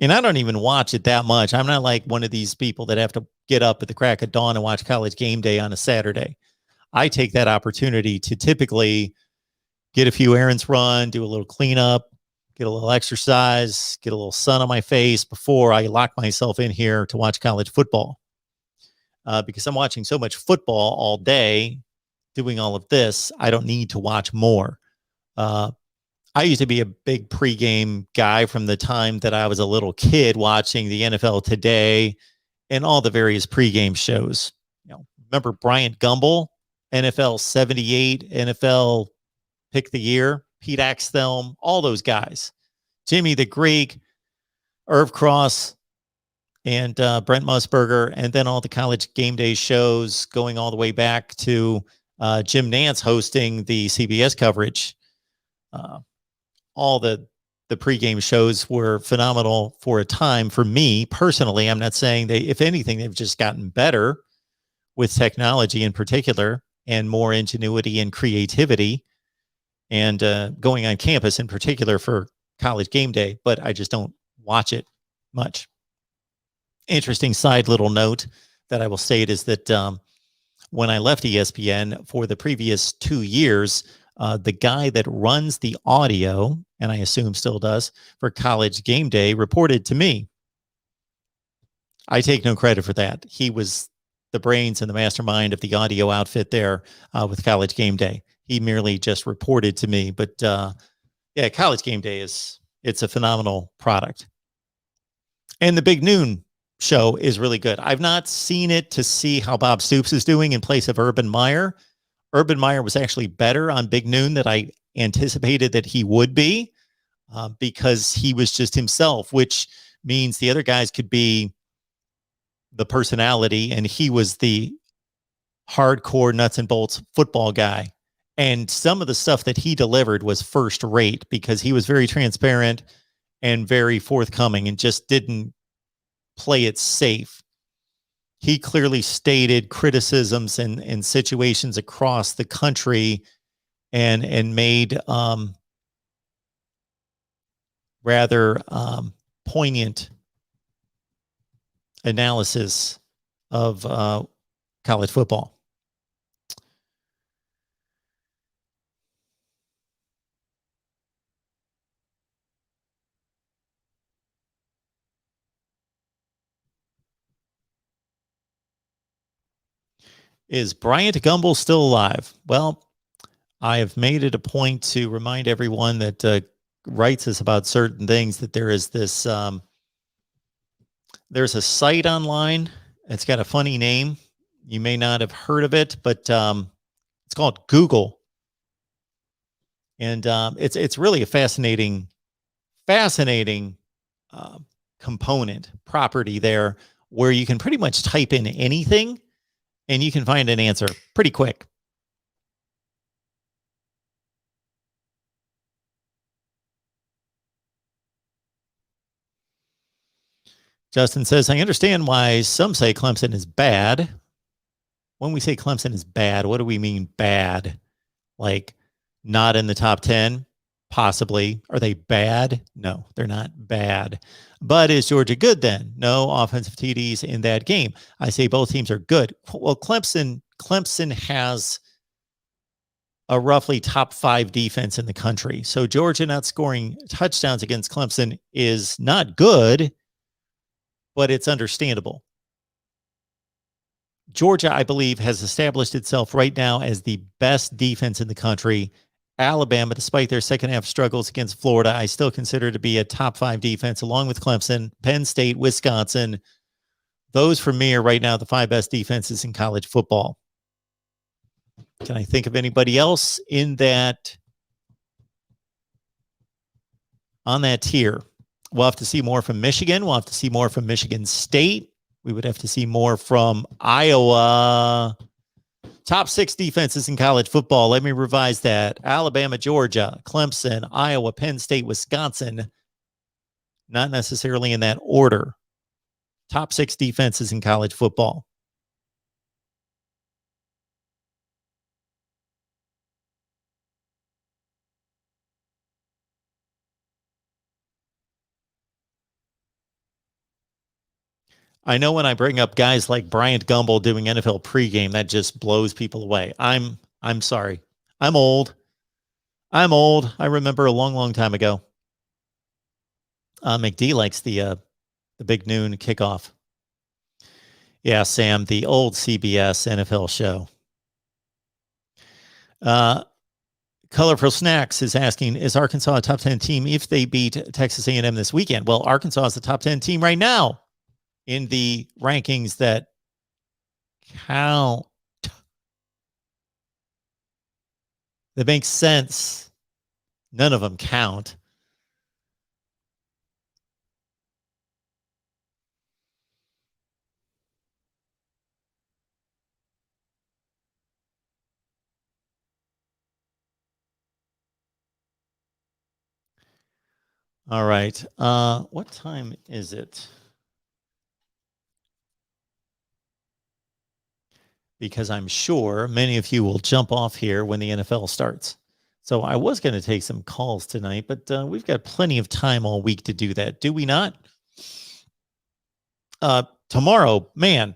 And I don't even watch it that much. I'm not like one of these people that have to get up at the crack of dawn and watch College Game Day on a Saturday. I take that opportunity to typically get a few errands run, do a little cleanup, get a little exercise, get a little sun on my face before I lock myself in here to watch college football. Because I'm watching so much football all day, doing all of this, I don't need to watch more. I used to be a big pregame guy from the time that I was a little kid watching the NFL Today and all the various pregame shows. Remember Bryant Gumbel, NFL 78, NFL Pick the Year, Pete Axthelm, all those guys. Jimmy the Greek, Irv Cross, and Brent Musburger, and then all the College Game Day shows going all the way back to Jim Nantz hosting the CBS coverage. All the pregame shows were phenomenal for a time. For me personally, I'm not saying if anything, they've just gotten better with technology in particular and more ingenuity and creativity and going on campus in particular for College Game Day, but I just don't watch it much. Interesting side little note that I will state is that when I left ESPN for the previous 2 years, the guy that runs the audio, and I assume still does, for College Game Day reported to me. I take no credit for that. He was the brains and the mastermind of the audio outfit there with College Game Day. He merely just reported to me. But yeah, College Game Day it's a phenomenal product. And the Big Noon show is really good. I've not seen it to see how Bob Stoops is doing in place of Urban Meyer. Urban Meyer was actually better on Big Noon than I anticipated that he would be because he was just himself, which means the other guys could be the personality, and he was the hardcore nuts and bolts football guy. And some of the stuff that he delivered was first rate because he was very transparent and very forthcoming and just didn't play it safe. he clearly stated criticisms and situations across the country and made rather poignant analysis of college football. Is Bryant Gumbel still alive? Well, I have made it a point to remind everyone that writes us about certain things that there is this, there's a site online. It's got a funny name. You may not have heard of it, but it's called Google. And it's really a fascinating component property there where you can pretty much type in anything and you can find an answer pretty quick. Justin says, I understand why some say Clemson is bad. When we say Clemson is bad, what do we mean bad? Like not in the top 10? Possibly. Are they bad? No, they're not bad. But is Georgia good then? No offensive TDs in that game. I say both teams are good. Well, Clemson has a roughly top 5 defense in the country. So Georgia not scoring touchdowns against Clemson is not good, but it's understandable. Georgia, I believe, has established itself right now as the best defense in the country. Alabama, despite their second half struggles against Florida, I still consider to be a top 5 defense, along with Clemson, Penn State, Wisconsin. Those, for me, are right now the 5 best defenses in college football. Can I think of anybody else in that, on that tier? We'll have to see more from Michigan. We'll have to see more from Michigan State. We would have to see more from Iowa. Top 6 defenses in college football. Let me revise that. Alabama, Georgia, Clemson, Iowa, Penn State, Wisconsin. Not necessarily in that order. Top 6 defenses in college football. I know when I bring up guys like Bryant Gumbel doing NFL pregame, that just blows people away. I'm sorry. I'm old. I remember a long, long time ago. McD likes the big noon kickoff. Yeah, Sam, the old CBS NFL show. Colorful Snacks is asking, is Arkansas a top 10 team if they beat Texas A&M this weekend? Well, Arkansas is the top 10 team right now in the rankings that count. That makes sense. None of them count. All right. What time is it? Because I'm sure many of you will jump off here when the NFL starts. So I was going to take some calls tonight, but we've got plenty of time all week to do that. Do we not? Tomorrow, man,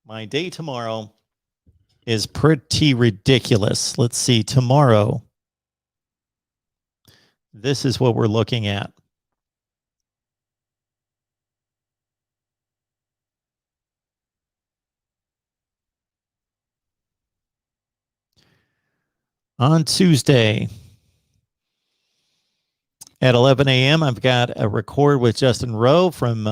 my day tomorrow is pretty ridiculous. Let's see. Tomorrow, this is what we're looking at. On Tuesday at 11 a.m., I've got a record with Justin Rowe from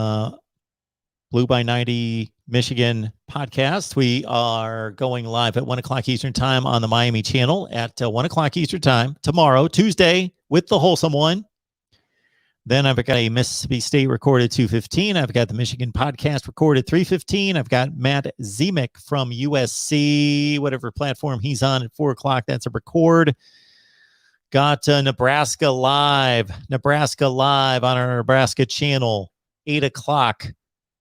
Blue by 90 Michigan podcast. We are going live at 1 o'clock Eastern time on the Miami channel at 1 o'clock Eastern time tomorrow, Tuesday, with the Wholesome One. Then I've got a Mississippi State recorded 2:15. I've got the Michigan podcast recorded 3:15. I've got Matt Zemek from USC, whatever platform he's on at 4 o'clock. That's a record. Got Nebraska Live on our Nebraska channel, 8 o'clock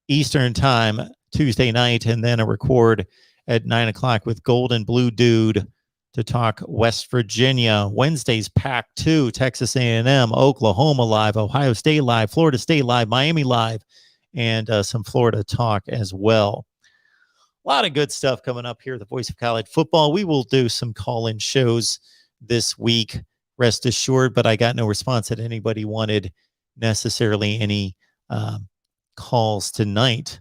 Eastern time Tuesday night, and then a record at 9 o'clock with Golden Blue Dude to talk West Virginia. Wednesday's Pac-2, Texas A&M, Oklahoma live, Ohio State live, Florida State live, Miami live, and some Florida talk as well. A lot of good stuff coming up here at the Voice of College Football. We will do some call-in shows this week, rest assured, but I got no response that anybody wanted necessarily any calls tonight.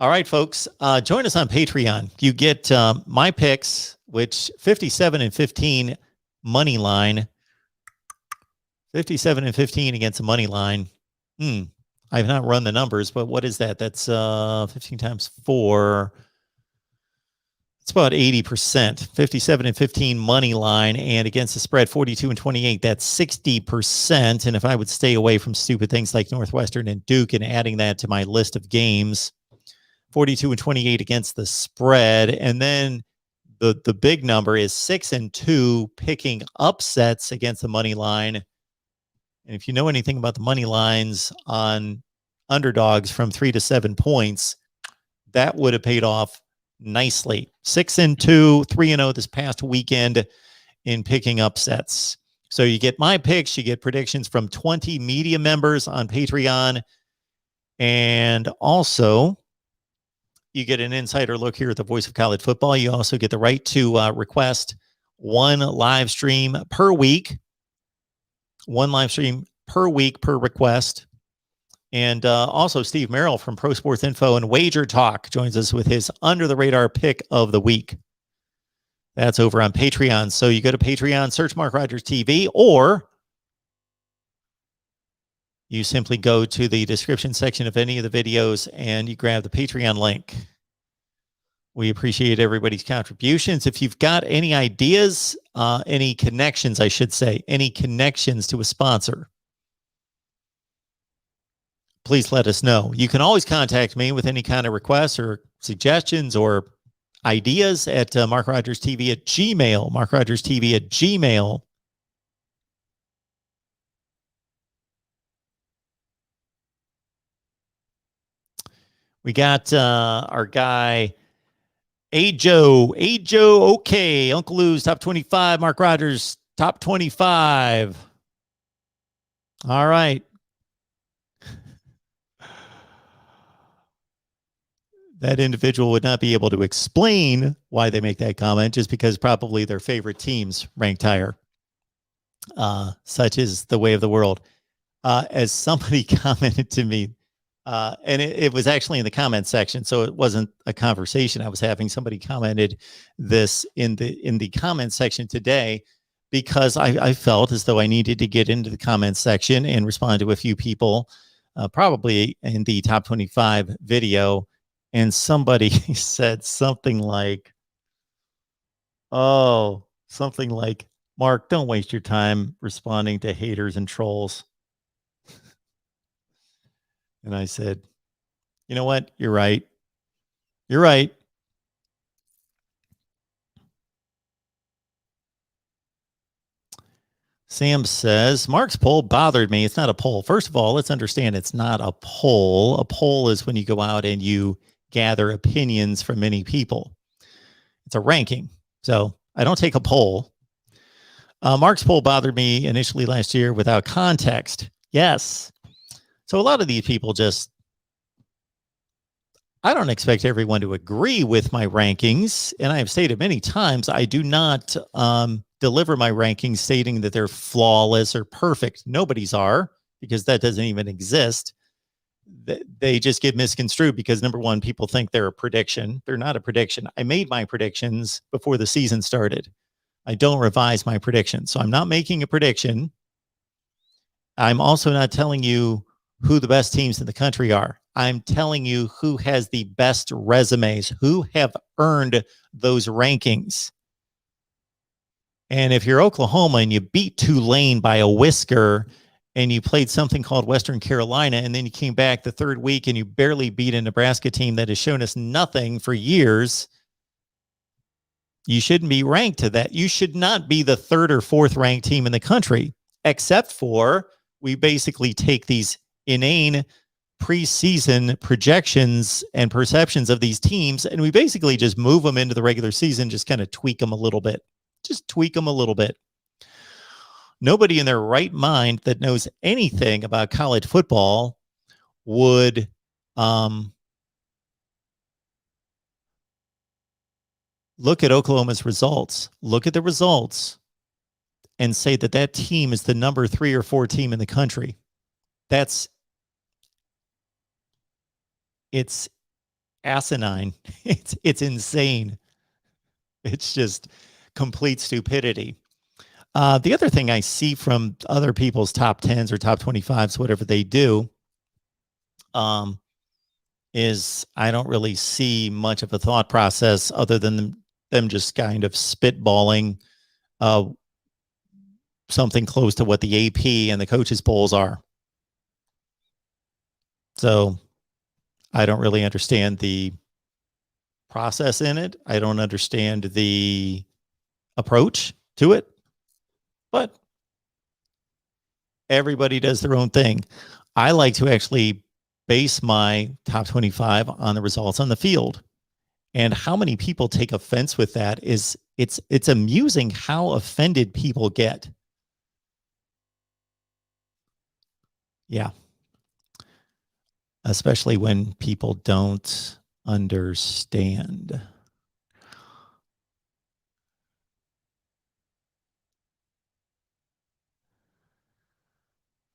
All right, folks, join us on Patreon. You get my picks, which 57-15 money line, 57-15 against the money line. I have not run the numbers, but what is that? That's 15 times 4. It's about 80%. 57-15 money line, and against the spread 42-28. That's 60%. And if I would stay away from stupid things like Northwestern and Duke and adding that to my list of games, 42-28 against the spread, and then the big number is 6-2 picking upsets against the money line. And if you know anything about the money lines on underdogs from 3 to 7 points, that would have paid off nicely. 6-2, 3-0 this past weekend in picking upsets. So you get my picks, you get predictions from 20 media members on Patreon, and also you get an insider look here at the Voice of College Football. You also get the right to request one live stream per week. One live stream per week per request. And also Steve Merrill from Pro Sports Info and Wager Talk joins us with his Under the Radar pick of the week. That's over on Patreon. So you go to Patreon, search Mark Rogers TV, or you simply go to the description section of any of the videos and you grab the Patreon link. We appreciate everybody's contributions. If you've got any ideas, any connections, I should say, any connections to a sponsor, please let us know. You can always contact me with any kind of requests or suggestions or ideas at MarkRogersTV at Gmail, MarkRogersTV at Gmail. We got our guy, Ajo, okay. Uncle Lou's top 25, Mark Rogers top 25. All right. That individual would not be able to explain why they make that comment, just because probably their favorite teams ranked higher. Such is the way of the world. As somebody commented to me, and it was actually in the comment section, so it wasn't a conversation I was having. Somebody commented this in the comment section today, because I felt as though I needed to get into the comment section and respond to a few people, probably in the top 25 video. And somebody said something like, Mark, don't waste your time responding to haters and trolls. And I said, you know what? You're right. You're right. Sam says, Mark's poll bothered me. It's not a poll. First of all, let's understand it's not a poll. A poll is when you go out and you gather opinions from many people. It's a ranking. So I don't take a poll. Mark's poll bothered me initially last year without context. Yes. So a lot of these people I don't expect everyone to agree with my rankings. And I have stated many times, I do not deliver my rankings stating that they're flawless or perfect. Nobody's are, because that doesn't even exist. They just get misconstrued because, number one, people think they're a prediction. They're not a prediction. I made my predictions before the season started. I don't revise my predictions. So I'm not making a prediction. I'm also not telling you who the best teams in the country are. I'm telling you who has the best resumes, who have earned those rankings. And if you're Oklahoma and you beat Tulane by a whisker, and you played something called Western Carolina, and then you came back the third week and you barely beat a Nebraska team that has shown us nothing for years, you shouldn't be ranked to that. You should not be the third or fourth ranked team in the country. except for we basically take these inane preseason projections and perceptions of these teams, and we basically just move them into the regular season, just kind of tweak them a little bit. Just tweak them a little bit. Nobody in their right mind that knows anything about college football would look at Oklahoma's results, look at the results, and say that that team is the number 3 or 4 team in the country. It's asinine. It's insane. It's just complete stupidity. The other thing I see from other people's top 10s or top 25s, whatever they do, is I don't really see much of a thought process other than them just kind of spitballing something close to what the AP and the coaches polls are. So I don't really understand the process in it. I don't understand the approach to it, but everybody does their own thing. I like to actually base my top 25 on the results on the field. And how many people take offense with that is it's amusing how offended people get. Yeah. Especially when people don't understand.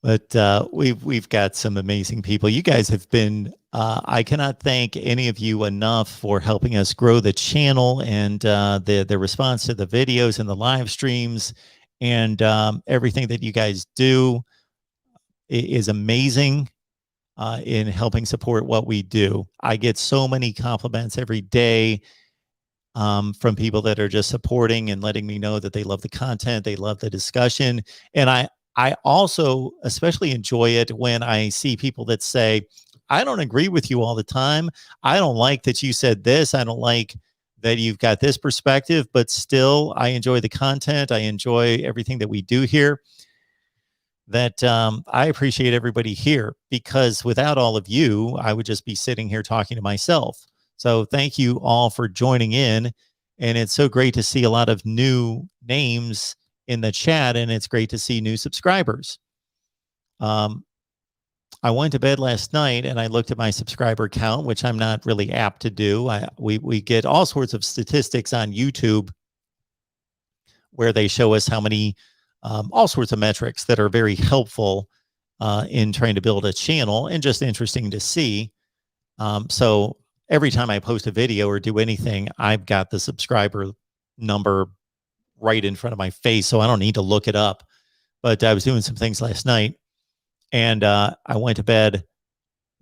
But we've got some amazing people. You guys have been, I cannot thank any of you enough for helping us grow the channel and the response to the videos and the live streams and everything that you guys do is amazing in helping support what we do. I get so many compliments every day from people that are just supporting and letting me know that they love the content, they love the discussion. And I also especially enjoy it when I see people that say, I don't agree with you all the time. I don't like that you said this. I don't like that you've got this perspective, but still I enjoy the content. I enjoy everything that we do here. That I appreciate everybody here, because without all of you, I would just be sitting here talking to myself. So thank you all for joining in. And it's so great to see a lot of new names in the chat, and it's great to see new subscribers. I went to bed last night and I looked at my subscriber count, which I'm not really apt to do. We get all sorts of statistics on YouTube where they show us how many, all sorts of metrics that are very helpful in trying to build a channel and just interesting to see. So every time I post a video or do anything, I've got the subscriber number right in front of my face, so I don't need to look it up. But I was doing some things last night, and I went to bed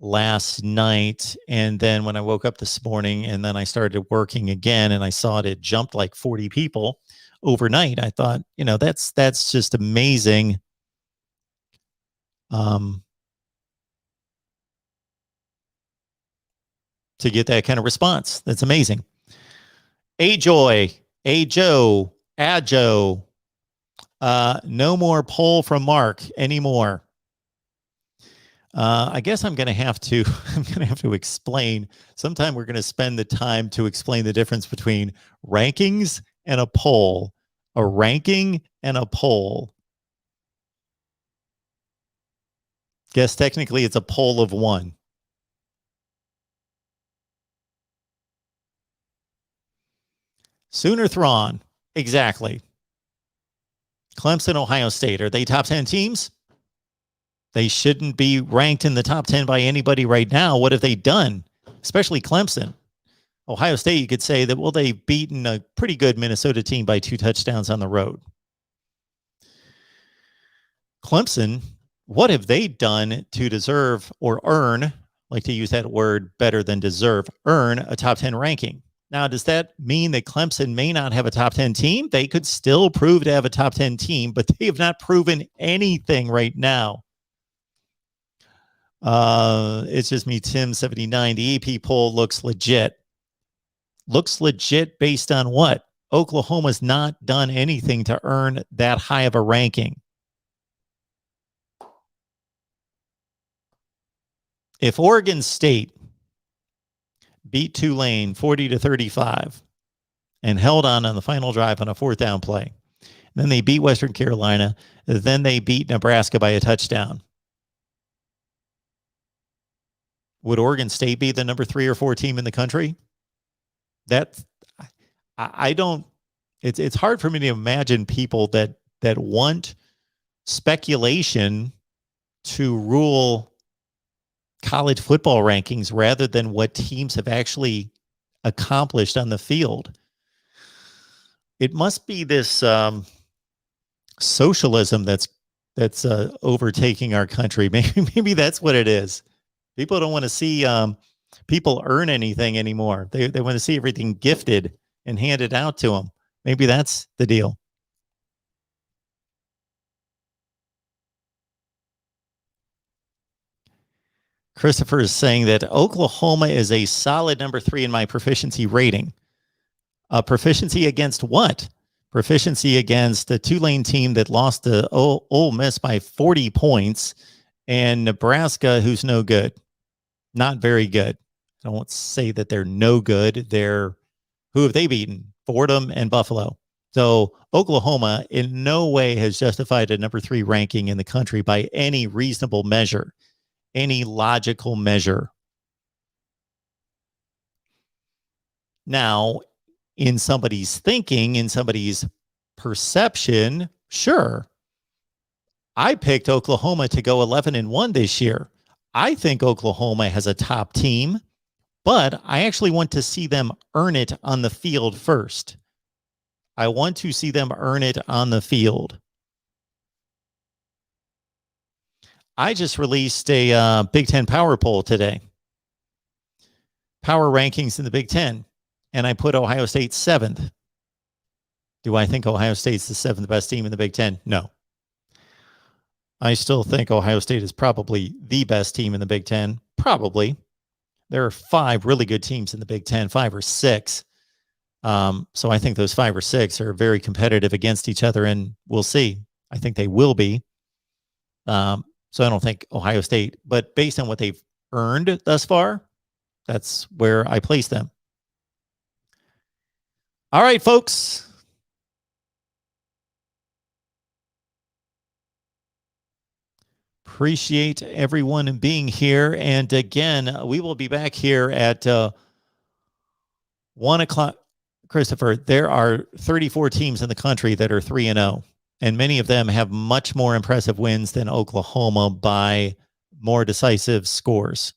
last night, and then when I woke up this morning and then I started working again and I saw it jumped like 40 people overnight, I thought, you know, that's just amazing. To get that kind of response. That's amazing. A-Joy, A-Joe, Adjo. No more poll from Mark anymore. I guess I'm going to have to explain. Sometime we're going to spend the time to explain the difference between rankings and a poll. A ranking and a poll. Guess technically it's a poll of one. Sooner Thrawn. Exactly. Clemson, Ohio State. Are they top 10 teams? They shouldn't be ranked in the top 10 by anybody right now. What have they done? Especially Clemson. Ohio State, you could say that, well, they've beaten a pretty good Minnesota team by 2 touchdowns on the road. Clemson, what have they done to deserve or earn, I like to use that word better than deserve, earn a top 10 ranking? Now, does that mean that Clemson may not have a top 10 team? They could still prove to have a top 10 team, but they have not proven anything right now. It's just me, Tim79. The AP poll looks legit. Looks legit based on what? Oklahoma's not done anything to earn that high of a ranking. If Oregon State beat Tulane 40-35 and held on the final drive on a 4th down play, then they beat Western Carolina, then they beat Nebraska by a touchdown, would Oregon State be the number 3 or 4 team in the country? I don't. It's hard for me to imagine people that want speculation to rule college football rankings rather than what teams have actually accomplished on the field. It must be this socialism that's overtaking our country. Maybe that's what it is. People don't want to see people earn anything anymore. They want to see everything gifted and handed out to them. Maybe that's the deal. Christopher is saying that Oklahoma is a solid number 3 in my proficiency rating. Proficiency against what? Proficiency against the Tulane team that lost to Ole Miss by 40 points and Nebraska, who's no good. Not very good. I won't say that they're no good. Who have they beaten? Fordham and Buffalo. So Oklahoma in no way has justified a number 3 ranking in the country by any reasonable measure, any logical measure. Now, in somebody's thinking, in somebody's perception, sure. I picked Oklahoma to go 11-1 this year. I think Oklahoma has a top team, but I actually want to see them earn it on the field first. I want to see them earn it on the field. I just released a Big Ten Power Poll today. Power rankings in the Big Ten. And I put Ohio State 7th. Do I think Ohio State's the 7th best team in the Big Ten? No. I still think Ohio State is probably the best team in the Big Ten. Probably. There are 5 really good teams in the Big Ten, 5 or 6. So I think those 5 or 6 are very competitive against each other, and we'll see. I think they will be. So I don't think Ohio State, but based on what they've earned thus far, that's where I place them. All right, folks. Appreciate everyone being here. And again, we will be back here at 1 o'clock. Christopher, there are 34 teams in the country that are 3-0, and many of them have much more impressive wins than Oklahoma by more decisive scores.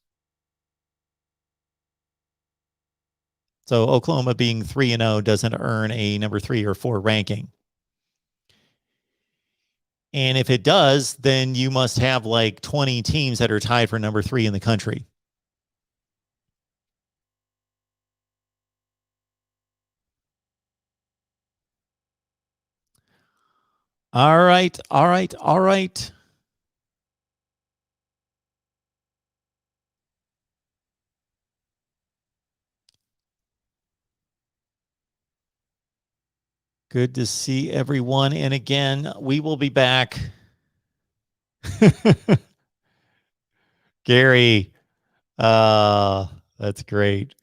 So Oklahoma being 3-0 doesn't earn a number 3 or 4 ranking. And if it does, then you must have like 20 teams that are tied for number 3 in the country. All right. Good to see everyone. And again, we will be back. Gary, that's great.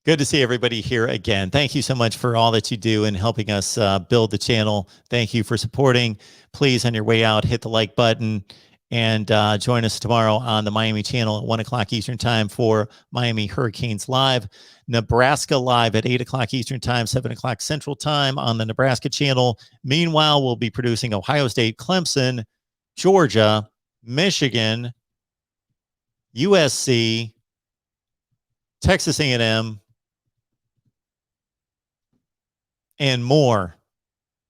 Good to see everybody here again. Thank you so much for all that you do in helping us build the channel. Thank you for supporting. Please, on your way out, hit the like button and join us tomorrow on the Miami channel at 1 o'clock Eastern time for Miami Hurricanes Live. Nebraska Live at 8 o'clock Eastern time, 7 o'clock Central time on the Nebraska channel. Meanwhile, we'll be producing Ohio State, Clemson, Georgia, Michigan, USC, Texas A&M, and more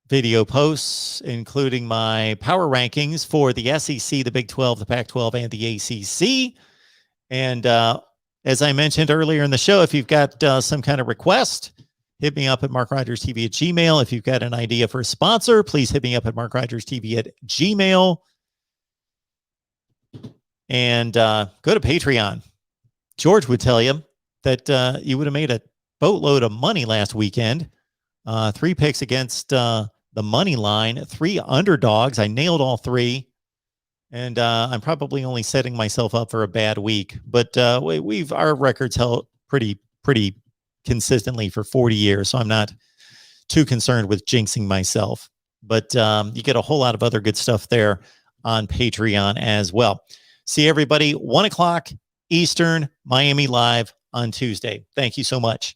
video posts, including my power rankings for the SEC, the Big 12, the Pac-12, and the ACC. And as I mentioned earlier in the show, if you've got some kind of request, hit me up at MarkRogersTV at Gmail. If you've got an idea for a sponsor, please hit me up at MarkRogersTV at Gmail. And go to Patreon. George would tell you that you would have made a boatload of money last weekend. 3 picks against the money line, 3 underdogs. I nailed all 3. And I'm probably only setting myself up for a bad week. But our records held pretty consistently for 40 years, so I'm not too concerned with jinxing myself. But you get a whole lot of other good stuff there on Patreon as well. See everybody, 1 o'clock Eastern, Miami Live on Tuesday. Thank you so much.